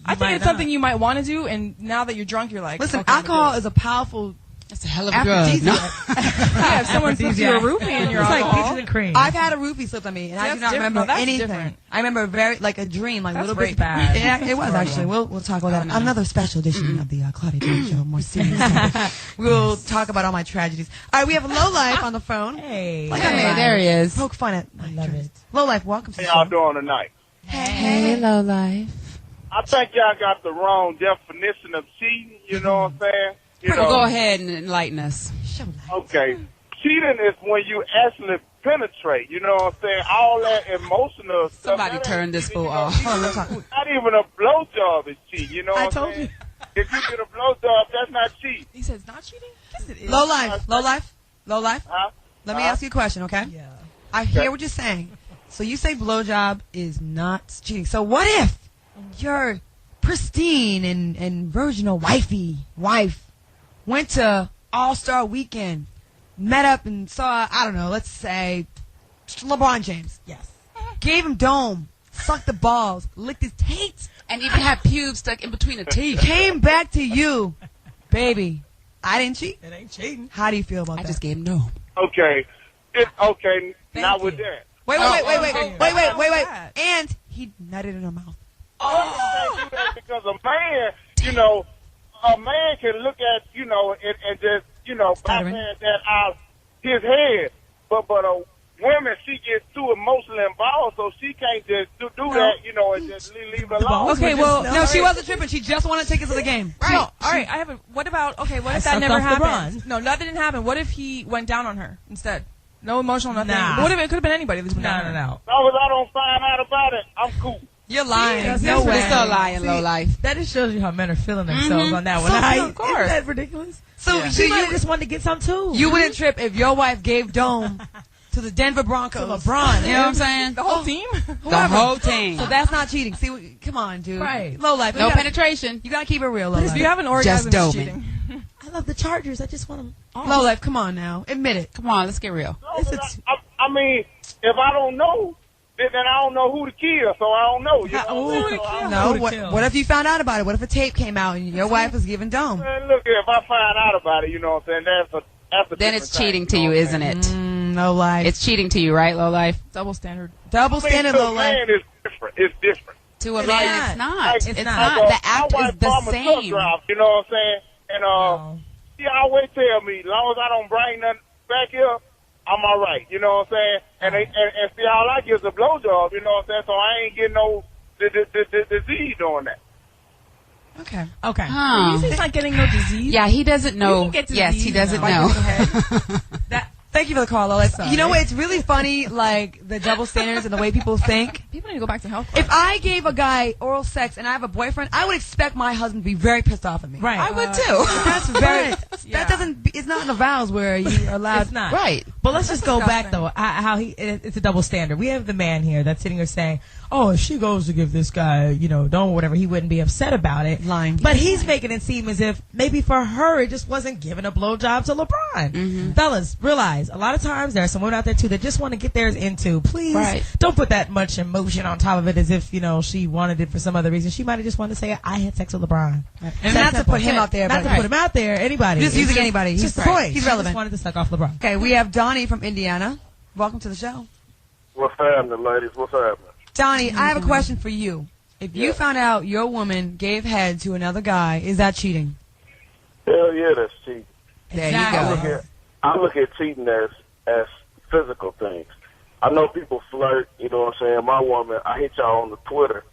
I think might it's not. something you might want to do, and now that you're drunk, you're like, Listen, okay, I'm gonna alcohol do is a powerful That's a hell of a drug. aphrodisiac. No. it. Yeah, if someone slips you a roofie and you're it's like alcohol, peaches and cream. I've had a roofie slipped on me, and I do That's not different. remember No, that's anything. different. I remember very like a dream, like a That's little rape. bit bad. Yeah, it was actually. We'll talk about that. Another special edition of the Claudia Jordan Show. More serious. topic. We'll talk about all my tragedies. All right, we have Low Life on the phone. Hey. Look Hey, at me. there he is. Poke fun at. I love it. Low Life, welcome to the How y'all show. doing tonight? Hey, low life. I think y'all got the wrong definition of cheating. You know what I'm saying? Well, go ahead and enlighten us. Okay. cheating is when you actually penetrate. You know what I'm saying? All that emotional stuff. Somebody turn this fool off. Not even a blowjob is cheating. You know what I'm saying? If you get a blowjob, that's not cheating. He says not cheating? Yes, it is. Low life. Huh? Let me ask you a question, okay? Yeah. I hear what you're saying. So you say blowjob is not cheating. So what if your pristine and virginal wife went to All-Star Weekend, met up and saw, I don't know, let's say LeBron James. Yes. Gave him dome, sucked the balls, licked his tates, And even have pubes stuck in between the teeth. came back to you. Baby, I didn't cheat. It ain't cheating. How do you feel about I that? just gave him no. Okay. Not with that. Wait. that. And he nutted in her mouth. Oh. They do that because a man can look at, and just, bypass that out his head. But a woman, she gets too emotionally involved, so she can't just do that, and just leave it alone. Okay, well, No, she wasn't tripping. She just wanted to take us to the game. Right. No, all right. I have a. What about? Okay, what if that sucked never off happened? LeBron. No, that didn't happen. What if he went down on her instead? No emotional, nothing. Nah. What if it could have been anybody? That went down on her. No. As long as I don't find out about it, I'm cool. You're lying. Yes, no way. You're still lying, low life. That just shows you how men are feeling themselves on that one. So, Of course. Isn't that ridiculous? So She might you have just wanted to get some too. You wouldn't trip if your wife gave dome to the Denver Broncos. To LeBron. You know what I'm saying? The whole team. The whole team. So that's not cheating. See, come on, dude. Right. Low life. No penetration. You gotta keep it real, low If life. you have an orgasm, Just it's doming. cheating. I love the Chargers. I just want them all. Low life, come on now. Admit it. Come on, let's get real. I mean, if I don't know, then I don't know who to kill, so I don't know. You know No, Who to kill. what if you found out about it? What if a tape came out and your wife was giving dome? Man, look, if I find out about it, you know what I'm saying, that's a Then it's cheating to you, isn't it? Low life. It's cheating to you, right, low life? Double standard. Double standard, low life. Man, it's different. It's different. To a It's man, not. it's not. It's It's not. not. The act my is wife the bought me a truck same. drive, you know what I'm saying? And she always tell me, as long as I don't bring nothing back here, I'm all right. You know what I'm saying? And see, all I get is a blowjob. You know what I'm saying? So I ain't getting no disease doing that. Okay. Okay. Huh. You say it's not getting no disease? Yeah, he doesn't know. can get Yes, he disease doesn't by know. getting head. Thank you for the call, low life. Sorry. You know what? It's really funny, like the double standards and the way people think. People need to go back to health. If I gave a guy oral sex and I have a boyfriend, I would expect my husband to be very pissed off at me. Right. I would too. That's very. Yeah. That doesn't. It's not in the vows where you're allowed. It's not. Right. But let's just go back disgusting. though. How it's a double standard. We have the man here that's sitting here saying, "Oh, if she goes to give this guy, dome or whatever, he wouldn't be upset about it." Lying. But he's making it seem as if maybe for her it just wasn't giving a blowjob to LeBron. Fellas, realize a lot of times there are some women out there too that just want to get theirs into. Please Right. don't put that much emotion on top of it as if she wanted it for some other reason. She might have just wanted to say, "I had sex with LeBron," And not to put him out there, not but to put him out there. Anybody, Just using anybody. He's He's just the point. He's She relevant. just wanted to suck off LeBron. Okay, we have Donnie from Indiana. Welcome to the show. What's happening, ladies? What's happening? Donnie, I have a question for you. If you found out your woman gave head to another guy, is that cheating? Hell yeah, that's cheating. There Exactly. you go. I look at cheating as physical things. I know people flirt, you know what I'm saying? My woman, I hit y'all on the Twitter.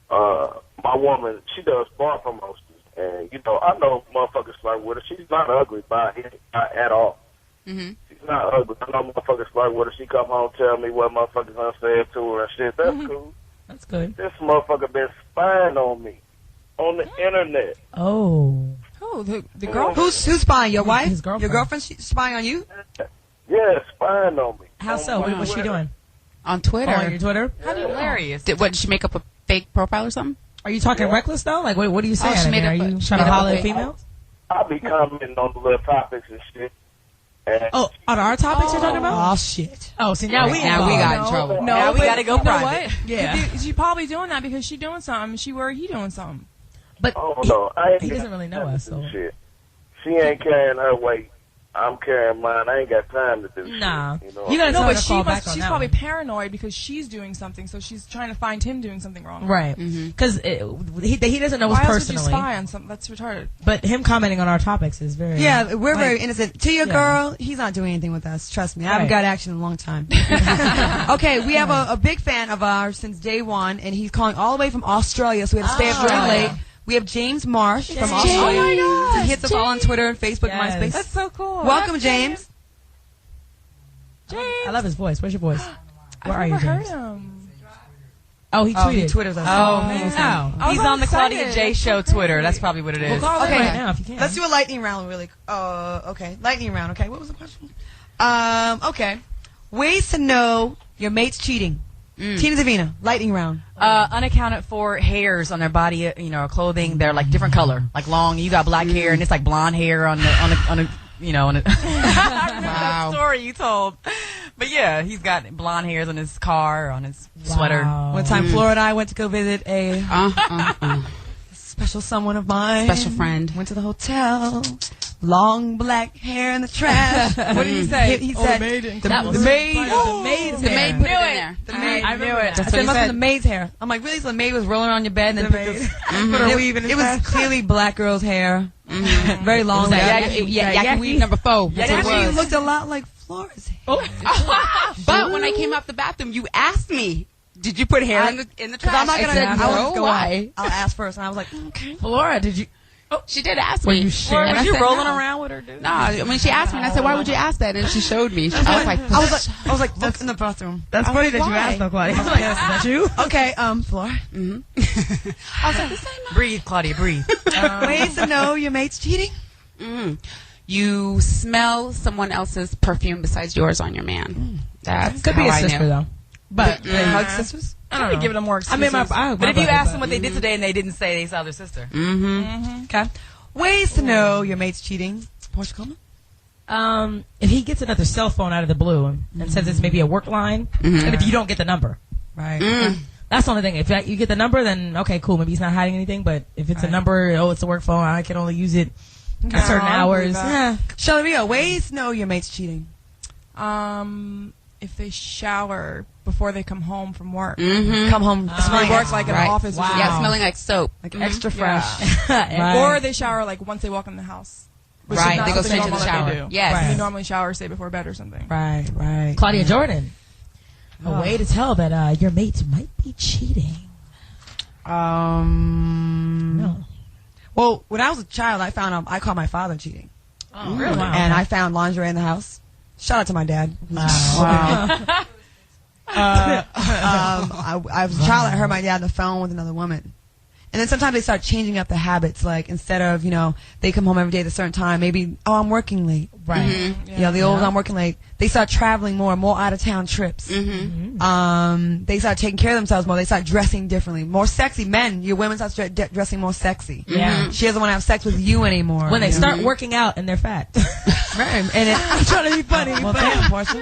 My woman, she does bar promotions. And, I know motherfuckers flirt with her. She's not ugly at all. Mm-hmm. She's not ugly. I know motherfuckers flirt with her. She come home tell me what motherfuckers done said to her and shit. That's cool. That's good. This motherfucker been spying on me on the internet. Oh. Oh, the girl. Who's spying? Your wife? His girlfriend. Your girlfriend spying on you? Yeah, spying on me. How so? On What's she doing? On Twitter. Oh, on your Twitter? How hilarious. Did she make up a fake profile or something? Are you talking reckless though? Like, what are you saying? she I made mean, are up a- you she trying to made up holler a at fake- females? I be commenting on the little topics and shit. And Oh, on our topics you're talking about? Oh, shit. Oh, see, now we got in No, trouble. No, Now we but gotta go you know private. what? Yeah. She's probably doing that because she doing something. She worried he doing something. But oh no, I ain't he got doesn't really know time to us, do so. shit. She ain't carrying her weight. I'm carrying mine. I ain't got time to do Nah. shit. You gotta No, tell her but to she fall back must, on she's that probably one. paranoid because she's doing something, so she's trying to find him doing something wrong. Right. Because he doesn't know us Why else would you personally. spy on something? That's retarded. But him commenting on our topics is very... Yeah, we're very like, innocent. To your yeah. girl, he's not doing anything with us. Trust me. I haven't Right. got action in a long time. Okay, we have a big fan of ours since day one, and he's calling all the way from Australia, so we have to stay up really late. We have James Marsh from Australia. Oh my gosh, He hits us all on Twitter and Facebook Yes. and MySpace. That's so cool. Welcome, James. I love his voice. Where's your voice? Where are you, I've never heard James? him. Oh, he tweeted. He Twitters us. He's on the Claudia J Show Twitter. That's probably what it is. Well, call Okay. right now if you can. Let's do a lightning round really. Okay, lightning round. Okay, what was the question? Okay, ways to know your mate's cheating. Tina Davina, lightning round. Unaccounted for hairs on their body, or clothing. They're like different color, like long. You got black hair, and it's like blonde hair on a. I remember that story you told. But yeah, he's got blonde hairs on his car, on his sweater. One time, Flora and I went to go visit a special someone of mine. Special friend. Went to the hotel. Long black hair in the trash. What did he say? He said, the maid. the maid The maid put it in there. The maid. I knew it. I said, it must be the maid's hair. I'm like, really? So the maid was rolling on your bed and then put her weave in. It was clearly black girl's hair. Very long. Yak weave number 4. It actually looked a lot like Flora's hair. But when I came out the bathroom, you asked me, did you put hair in the trash? I'm not gonna. I said, no, why? I'll ask first. And I was like, okay. Flora, did you? She did ask me. You sure? And Was I you said, rolling no. around with her, dude? No, I mean, she asked me, and I said, why would you ask that? And she showed me. I was like, Look in the bathroom. That's funny that you why? asked though, Claudia. I was like, is that you? Okay, Flora. I was like, this ain't no. Breathe, Claudia, breathe. Ways to know your mate's cheating? You smell someone else's perfume besides yours on your man. That's Could how be a I sister know. though. But They hug sisters? I don't know. Give it more I mean, excuses. But if you ask them what they did today and they didn't say, they saw their sister. Okay. Ways to know your mate's cheating. Portia Coleman? if he gets another cell phone out of the blue and says it's maybe a work line, and if you don't get the number, Right. that's the only thing. If you get the number, then okay, cool. Maybe he's not hiding anything. But if it's a number, it's a work phone. I can only use it at certain hours. Yeah. Shelly Rio, ways to know your mate's cheating. If they shower before they come home from work. Come home They smelling work like in an office. Wow. Or Yeah, smelling like soap. like extra fresh. Right. Or they shower like once they walk in the house. Which is Right, not they go something straight to the normal that shower. they do. Yes. Right. They normally shower, say, before bed or something. Right, right. Claudia Jordan. A way to tell that your mates might be cheating. No. Well, when I was a child, I found I caught my father cheating. Oh, really? Wow. And I found lingerie in the house. Shout out to my dad. Wow. I was a child. I heard my dad on the phone with another woman. And then sometimes they start changing up the habits. Like, instead of, they come home every day at a certain time, maybe, I'm working late. Right. The old I'm working late. They start traveling more out-of-town trips. They start taking care of themselves more. They start dressing differently. More sexy. Men, your women start dressing more sexy. Yeah. She doesn't want to have sex with you anymore. When they start working out and they're fat. Right. And I'm trying to be funny. Well, damn, Portia.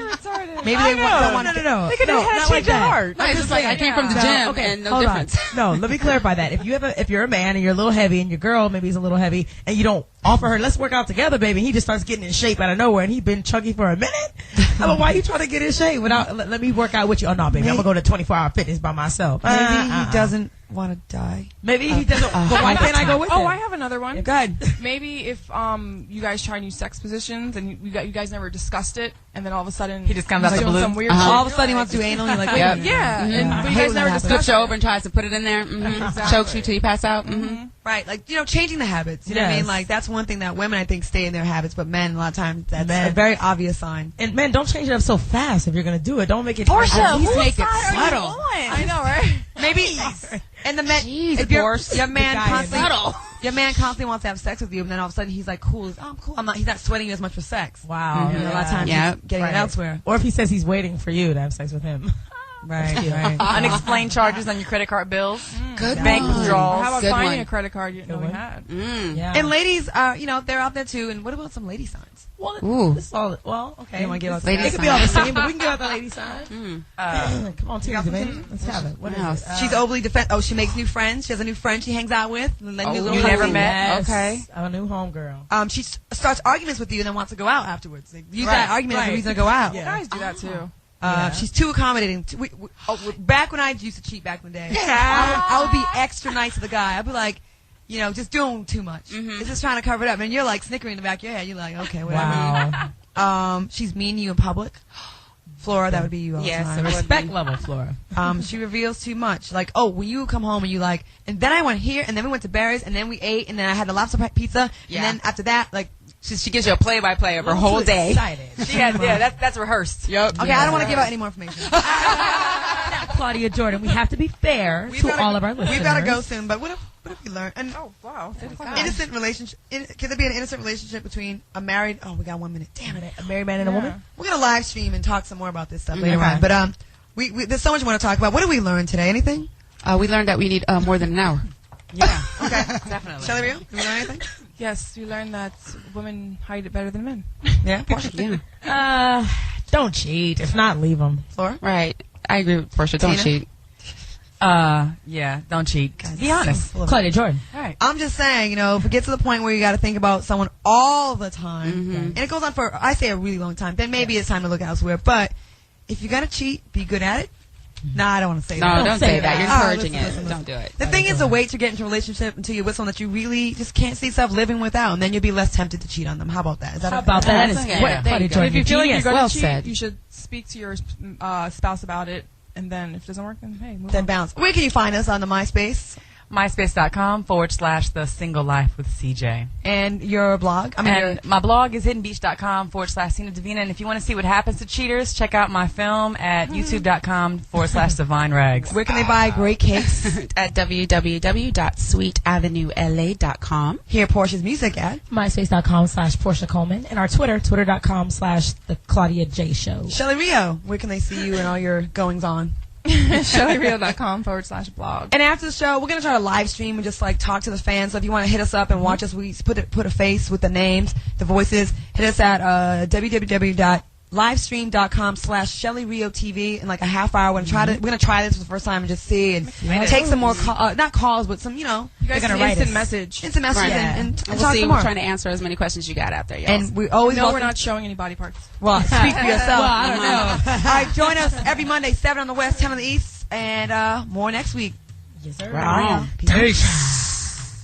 Maybe they don't want to. No. They could have had change their heart. Right, it's just like I came from the gym and no hold difference. on. No, let me clarify that. If you're a man and you're a little heavy and your girl maybe is a little heavy and you don't offer her, let's work out together, baby, and he just starts getting in shape out of nowhere and he's been chunky for a minute. I'm like, why are you trying to get in shape without let me work out with you? Oh no, baby, I'm gonna go to 24-hour fitness by myself. Maybe he doesn't want to die. Maybe he doesn't. But why can't I go with him? Oh, I have another one. Yeah, go ahead. Maybe if you guys try new sex positions and you guys never discussed it, and then all of a sudden He just comes out the doing blue. some weird All of shit. a sudden he wants to do anal. You're like, wait Yep. a minute. Yeah, and but I you hate guys when never that happens. discussed Flips you it. over and tries to put it in there. Exactly. Chokes you till you pass out. Right, like, changing the habits. You know what I mean? Yes. Like, that's one thing that women, I think, stay in their habits, but men, a lot of times, that's Men. a very obvious sign. And men, don't change it up so fast if you're gonna do it. Don't make it. Portia, At least whose make it side are you subtle. on? I know, right? Maybe, and the men, Jeez, if your Portia. man The guy is constantly, your man constantly wants to have sex with you, and then all of a sudden he's like, cool, I'm cool. He's not sweating you as much for sex. Wow. A lot of times Yeah. he's getting Right. it elsewhere. Or if he says he's waiting for you to have sex with him. Right, right. Unexplained charges on your credit card bills. Good Bank one. withdrawals. How about Good finding one. a credit card you didn't know we had? Yeah. And ladies, they're out there too, and what about some lady signs? well, Ooh. this is all. Well, okay. You wanna give us Lady It could be all the sign. same, but we can give out the lady side. Come on, Tina, baby. Let's have it. What is else? it? She's overly she makes new friends. She has a new friend she hangs out with. You never met? Yes. Okay. I'm a new homegirl. She starts arguments with you and then wants to go out afterwards. They use that Right, argument as a right. reason to go out. Yeah. Guys do that too. She's too accommodating. Back when I used to cheat back in the day, I would be extra nice to the guy. I'd be like, just doing too much. It's just trying to cover it up. And you're like snickering in the back of your head. You're like, okay, whatever. Wow. She's mean to you in public. Flora, that would be you all Yes, the it time. would. Respect level, Flora. She reveals too much. Like, when you come home and you and then I went here, and then we went to Barry's, and then we ate, and then I had the lobster pizza, Yeah. and then after that, like, She gives you a play-by-play of her whole day. That's rehearsed. Yep. Okay, I don't want to give out any more information. Claudia Jordan, we have to be fair all of our listeners. We've got to go soon, but what if we learn? And Oh, wow. innocent relationship. Can there be an innocent relationship between a married? Oh, we got 1 minute. Damn it! A married man and a woman. We're gonna live stream and talk some more about this stuff later on. But we there's so much we want to talk about. What did we learn today? Anything? We learned that we need more than an hour. Yeah. Okay. Definitely. Shelly Rio, did we learn anything? Yes, we learned that women hide it better than men. Yeah. Yeah. Don't cheat. If not, leave them. Flora? Right. I agree with Portia. Don't Tina? cheat. Yeah, don't cheat. Be honest. Claudia Jordan. All right. I'm just saying, if it gets to the point where you got to think about someone all the time, and it goes on for, I say, a really long time, then maybe it's time to look elsewhere. But if you're going to cheat, be good at it. No, I don't want to say that. No, don't say that. You're encouraging listen. it. Don't do it. The thing is to wait to get into a relationship until you're with someone that you really just can't see yourself living without, and then you'll be less tempted to cheat on them. How about that? Is that How about that? That is Yeah. what Claudia Jordan. If you feel like you're going Well to cheat, said. you should speak to your spouse about it, and then if it doesn't work, then hey, move Then on. bounce. Where can you find us on the MySpace? MySpace.com/The Single Life with CJ. And your blog? And my blog is hiddenbeach.com/Sina Davina. And if you want to see what happens to cheaters, check out my film at youtube.com/Divine Rags. Where can they buy great cakes? At www.sweetavenuela.com. Hear Portia's music at MySpace.com/Portia Coleman. And our Twitter.com/The Claudia J Show. Shelly Rio. Where can they see you and all your goings on? ShellyReal.com/blog. And after the show, we're going to try to live stream and just talk to the fans. So if you want to hit us up and watch us, we put a face with the names, the voices. Hit us at www.livestream.com/ShellyRioTV in like a half hour. We're going to try this for the first time and just see and take some more not calls, but some, You guys gonna can write instant us. message. instant messages Right. and We'll talk see. some We're more. trying to answer as many questions you got out there, y'all. And we always No, welcome- we're not showing any body parts. Well, speak for yourself. Well, I don't know. All right, join us every Monday, 7 on the West, 10 on the East, and more next week. Yes, sir. Right on. Peace.